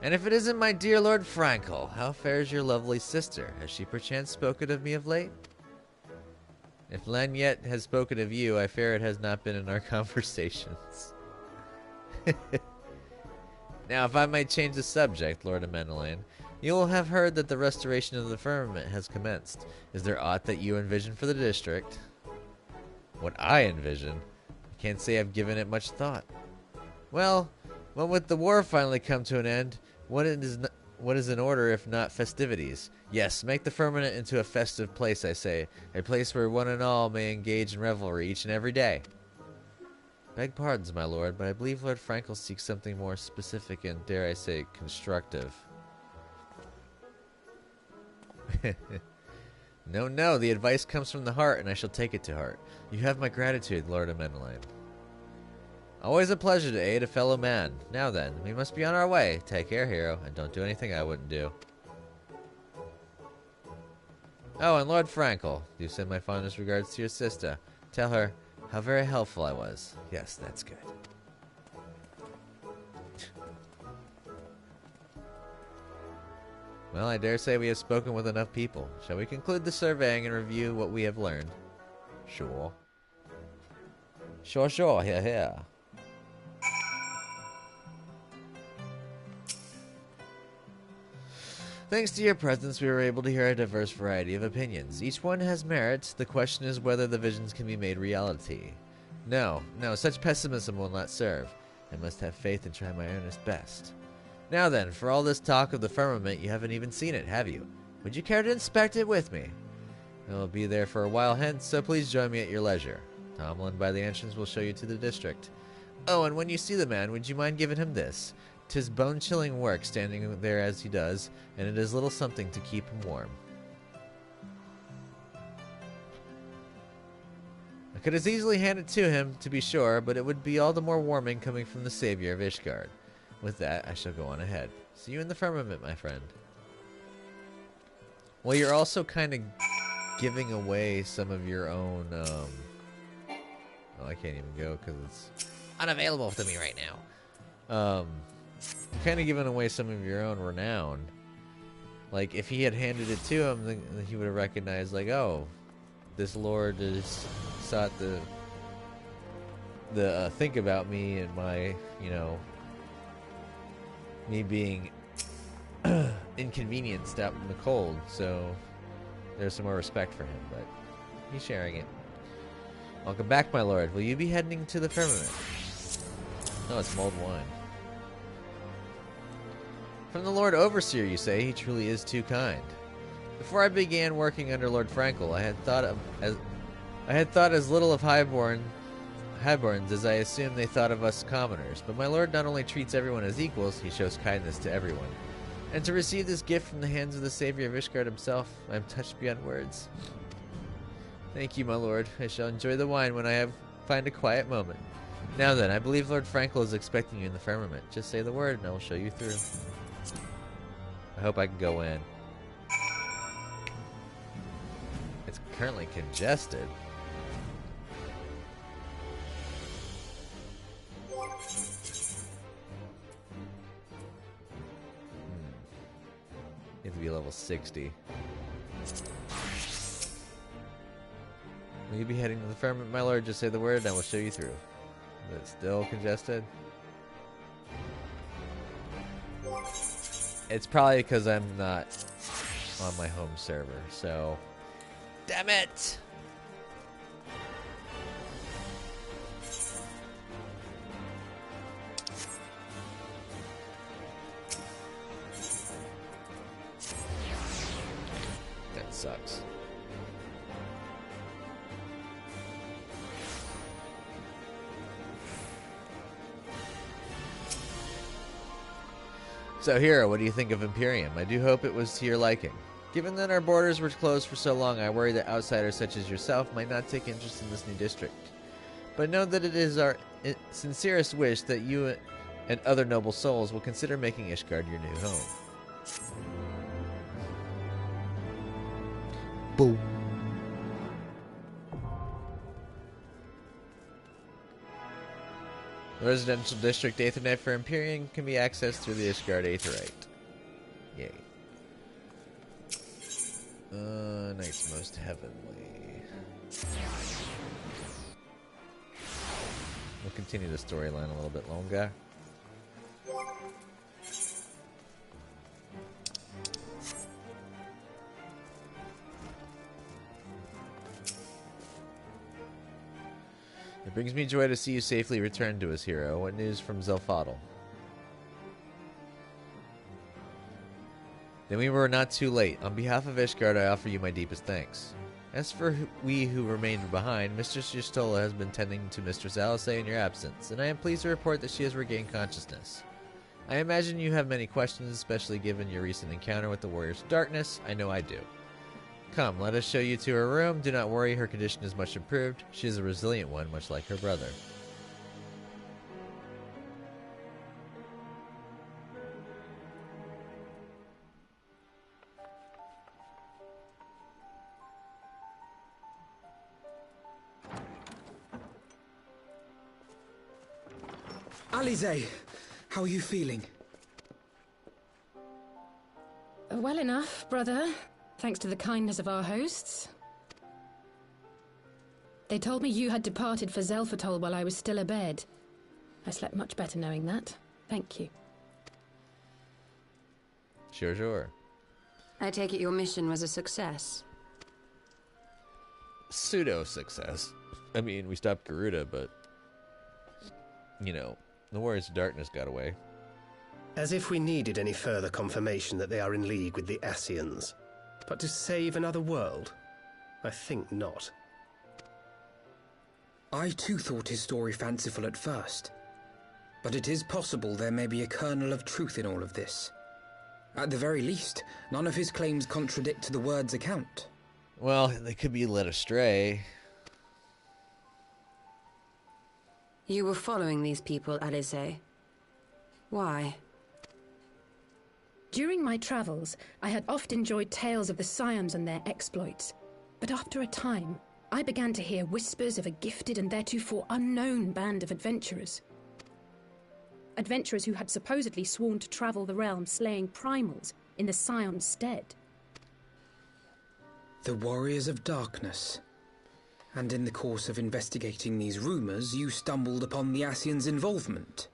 A: And if it isn't my dear Lord Frankel, how fares your lovely sister? Has she perchance spoken of me of late? If Lanyet has spoken of you, I fear it has not been in our conversations. Now, if I might change the subject, Lord of Menelain, you will have heard that the restoration of the firmament has commenced. Is there aught that you envision for the district? What I envision? I can't say I've given it much thought. Well, with the war finally come to an end, what is in order if not festivities? Yes, make the firmament into a festive place, I say. A place where one and all may engage in revelry each and every day. Beg pardons, my lord, but I believe Lord Frankel seeks something more specific and, dare I say, constructive. No, the advice comes from the heart, and I shall take it to heart. You have my gratitude, Lord of Menelain. Always a pleasure to aid a fellow man. Now then, we must be on our way. Take care, hero, and don't do anything I wouldn't do. Oh, and Lord Frankel, do send my fondest regards to your sister. Tell her how very helpful I was. Yes, that's good. Well, I dare say we have spoken with enough people. Shall we conclude the surveying and review what we have learned? Sure. Sure, here. Thanks to your presence, we were able to hear a diverse variety of opinions. Each one has merit. The question is whether the visions can be made reality. No, such pessimism will not serve. I must have faith and try my earnest best. Now then, for all this talk of the firmament, you haven't even seen it, have you? Would you care to inspect it with me? I will be there for a while hence, so please join me at your leisure. Tomlin by the entrance will show you to the district. Oh, and when you see the man, would you mind giving him this? 'Tis bone-chilling work standing there as he does, and it is little something to keep him warm. I could as easily hand it to him, to be sure, but it would be all the more warming coming from the savior of Ishgard. With that, I shall go on ahead. See you in the firmament, my friend. Well, you're also kind of giving away some of your own, oh, I can't even go because it's unavailable to me right now. Kind of giving away some of your own renown. Like, if he had handed it to him, then he would have recognized, like, oh, this lord has sought the think about me and my, you know, me being inconvenienced out in the cold, so there's some more respect for him, but he's sharing it. Welcome back, my lord. Will you be heading to the firmament? Oh, it's mulled wine. From the Lord Overseer, you say? He truly is too kind. Before I began working under Lord Frankel, I had thought as little of highborns as I assumed they thought of us commoners. But my lord not only treats everyone as equals, he shows kindness to everyone. And to receive this gift from the hands of the savior of Ishgard himself, I am touched beyond words. Thank you, my lord. I shall enjoy the wine when I find a quiet moment. Now then, I believe Lord Frankel is expecting you in the firmament. Just say the word and I will show you through. I hope I can go in. It's currently congested. You have to be level 60. Will you be heading to the firmament, my lord? Just say the word and I will show you through. Is it still congested? It's probably because I'm not on my home server, so... Damn it! That sucks. So, Hero, what do you think of Imperium? I do hope it was to your liking. Given that our borders were closed for so long, I worry that outsiders such as yourself might not take interest in this new district. But know that it is our sincerest wish that you and other noble souls will consider making Ishgard your new home. Boom. The residential district Aethernet for Empyrean can be accessed through the Ishgard Aetherite. Yay. Knights Most Heavenly. We'll continue the storyline a little bit longer. It brings me joy to see you safely return to us, Hero. What news from Zelfadel? Then we were not too late. On behalf of Ishgard, I offer you my deepest thanks. As for we who remained behind, Mistress Yustola has been tending to Mistress Alice in your absence, and I am pleased to report that she has regained consciousness. I imagine you have many questions, especially given your recent encounter with the Warriors of Darkness. I know I do. Come, let us show you to her room. Do not worry, her condition is much improved. She is a resilient one, much like her brother.
C: Alize, how are you feeling?
K: Well enough, brother. Thanks to the kindness of our hosts. They told me you had departed for Zelphatol while I was still abed. I slept much better knowing that. Thank you.
A: Sure.
O: I take it your mission was a success.
A: Pseudo-success. I mean, we stopped Garuda, but... You know, the Warriors of Darkness got away.
L: As if we needed any further confirmation that they are in league with the Ascians. But to save another world? I think not.
C: I too thought his story fanciful at first. But it is possible there may be a kernel of truth in all of this. At the very least, none of his claims contradict the word's account.
A: Well, they could be led astray.
O: You were following these people, Alice. Why?
K: During my travels, I had oft enjoyed tales of the Scions and their exploits. But after a time, I began to hear whispers of a gifted and theretofore unknown band of adventurers. Adventurers who had supposedly sworn to travel the realm slaying primals in the Scion's stead.
C: The Warriors of Darkness. And in the course of investigating these rumors, you stumbled upon the Ascians' involvement.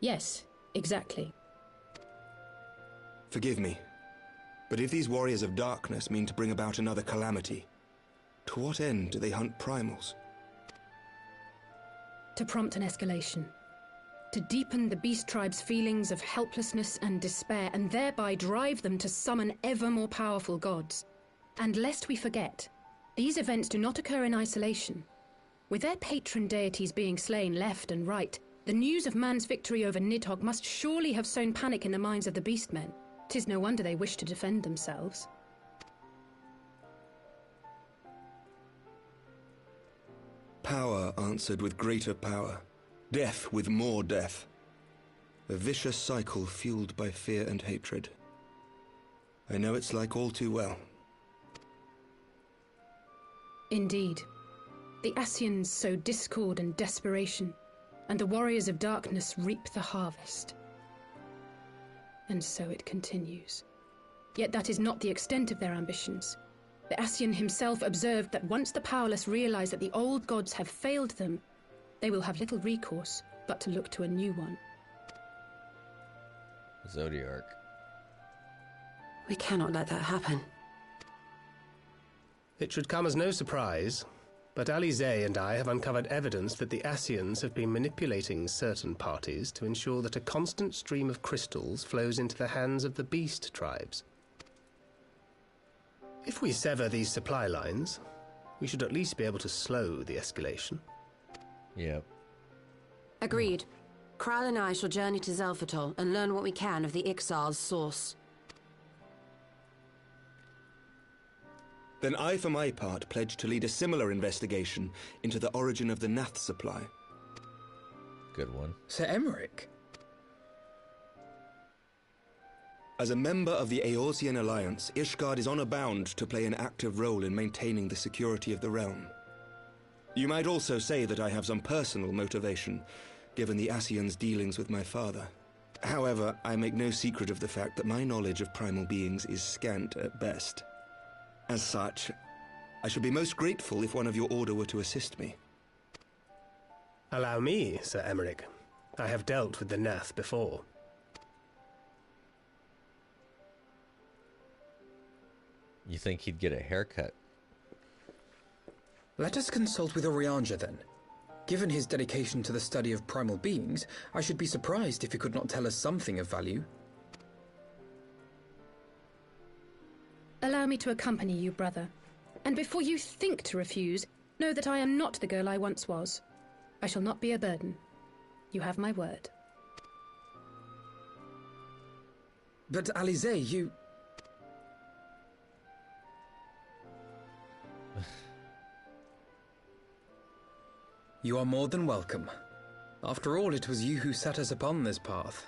K: Yes, exactly.
I: Forgive me, but if these Warriors of Darkness mean to bring about another calamity, to what end do they hunt primals?
K: To prompt an escalation. To deepen the beast tribe's feelings of helplessness and despair, and thereby drive them to summon ever more powerful gods. And lest we forget, these events do not occur in isolation. With their patron deities being slain left and right, the news of man's victory over Nidhogg must surely have sown panic in the minds of the beastmen. 'Tis no wonder they wish to defend themselves.
I: Power answered with greater power. Death with more death. A vicious cycle fueled by fear and hatred. I know it's like all too well.
K: Indeed. The Ascians sow discord and desperation, and the Warriors of Darkness reap the harvest. And so it continues. Yet that is not the extent of their ambitions. The Ascian himself observed that once the powerless realize that the old gods have failed them, they will have little recourse but to look to a new one.
A: Zodiarch.
O: We cannot let that happen.
L: It should come as no surprise, but Alize and I have uncovered evidence that the Ascians have been manipulating certain parties to ensure that a constant stream of crystals flows into the hands of the beast tribes. If we sever these supply lines, we should at least be able to slow the escalation.
A: Yep.
O: Agreed. Kral and I shall journey to Zelphatol and learn what we can of the Ixal's source.
I: Then I, for my part, pledge to lead a similar investigation into the origin of the Nath supply.
A: Good one.
C: Sir Emmerich?
I: As a member of the Eorzean Alliance, Ishgard is honor bound to play an active role in maintaining the security of the realm. You might also say that I have some personal motivation, given the Ascians' dealings with my father. However, I make no secret of the fact that my knowledge of primal beings is scant at best. As such, I should be most grateful if one of your order were to assist me.
L: Allow me, Sir Emmerich. I have dealt with the Nath before.
A: You think he'd get a haircut?
C: Let us consult with Orianja then. Given his dedication to the study of primal beings, I should be surprised if he could not tell us something of value.
K: Allow me to accompany you, brother. And before you think to refuse, know that I am not the girl I once was. I shall not be a burden. You have my word.
C: But Alize, you... You are more than welcome. After all, it was you who set us upon this path.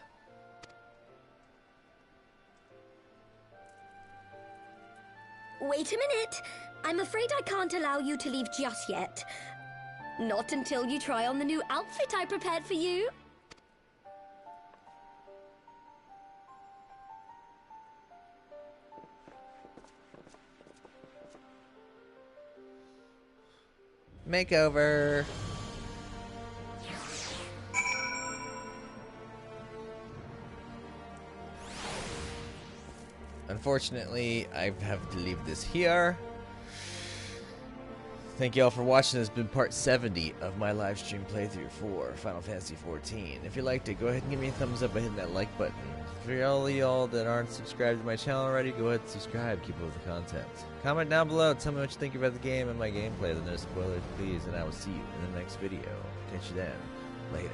M: Wait a minute. I'm afraid I can't allow you to leave just yet. Not until you try on the new outfit I prepared for you.
A: Makeover. Unfortunately, I have to leave this here. Thank you all for watching. This has been part 70 of my live stream playthrough for Final Fantasy XIV. If you liked it, go ahead and give me a thumbs up by hitting that like button. For all of y'all that aren't subscribed to my channel already, go ahead and subscribe. Keep up with the content. Comment down below. Tell me what you think about the game and my gameplay. There's no spoilers, please. And I will see you in the next video. Catch you then. Later.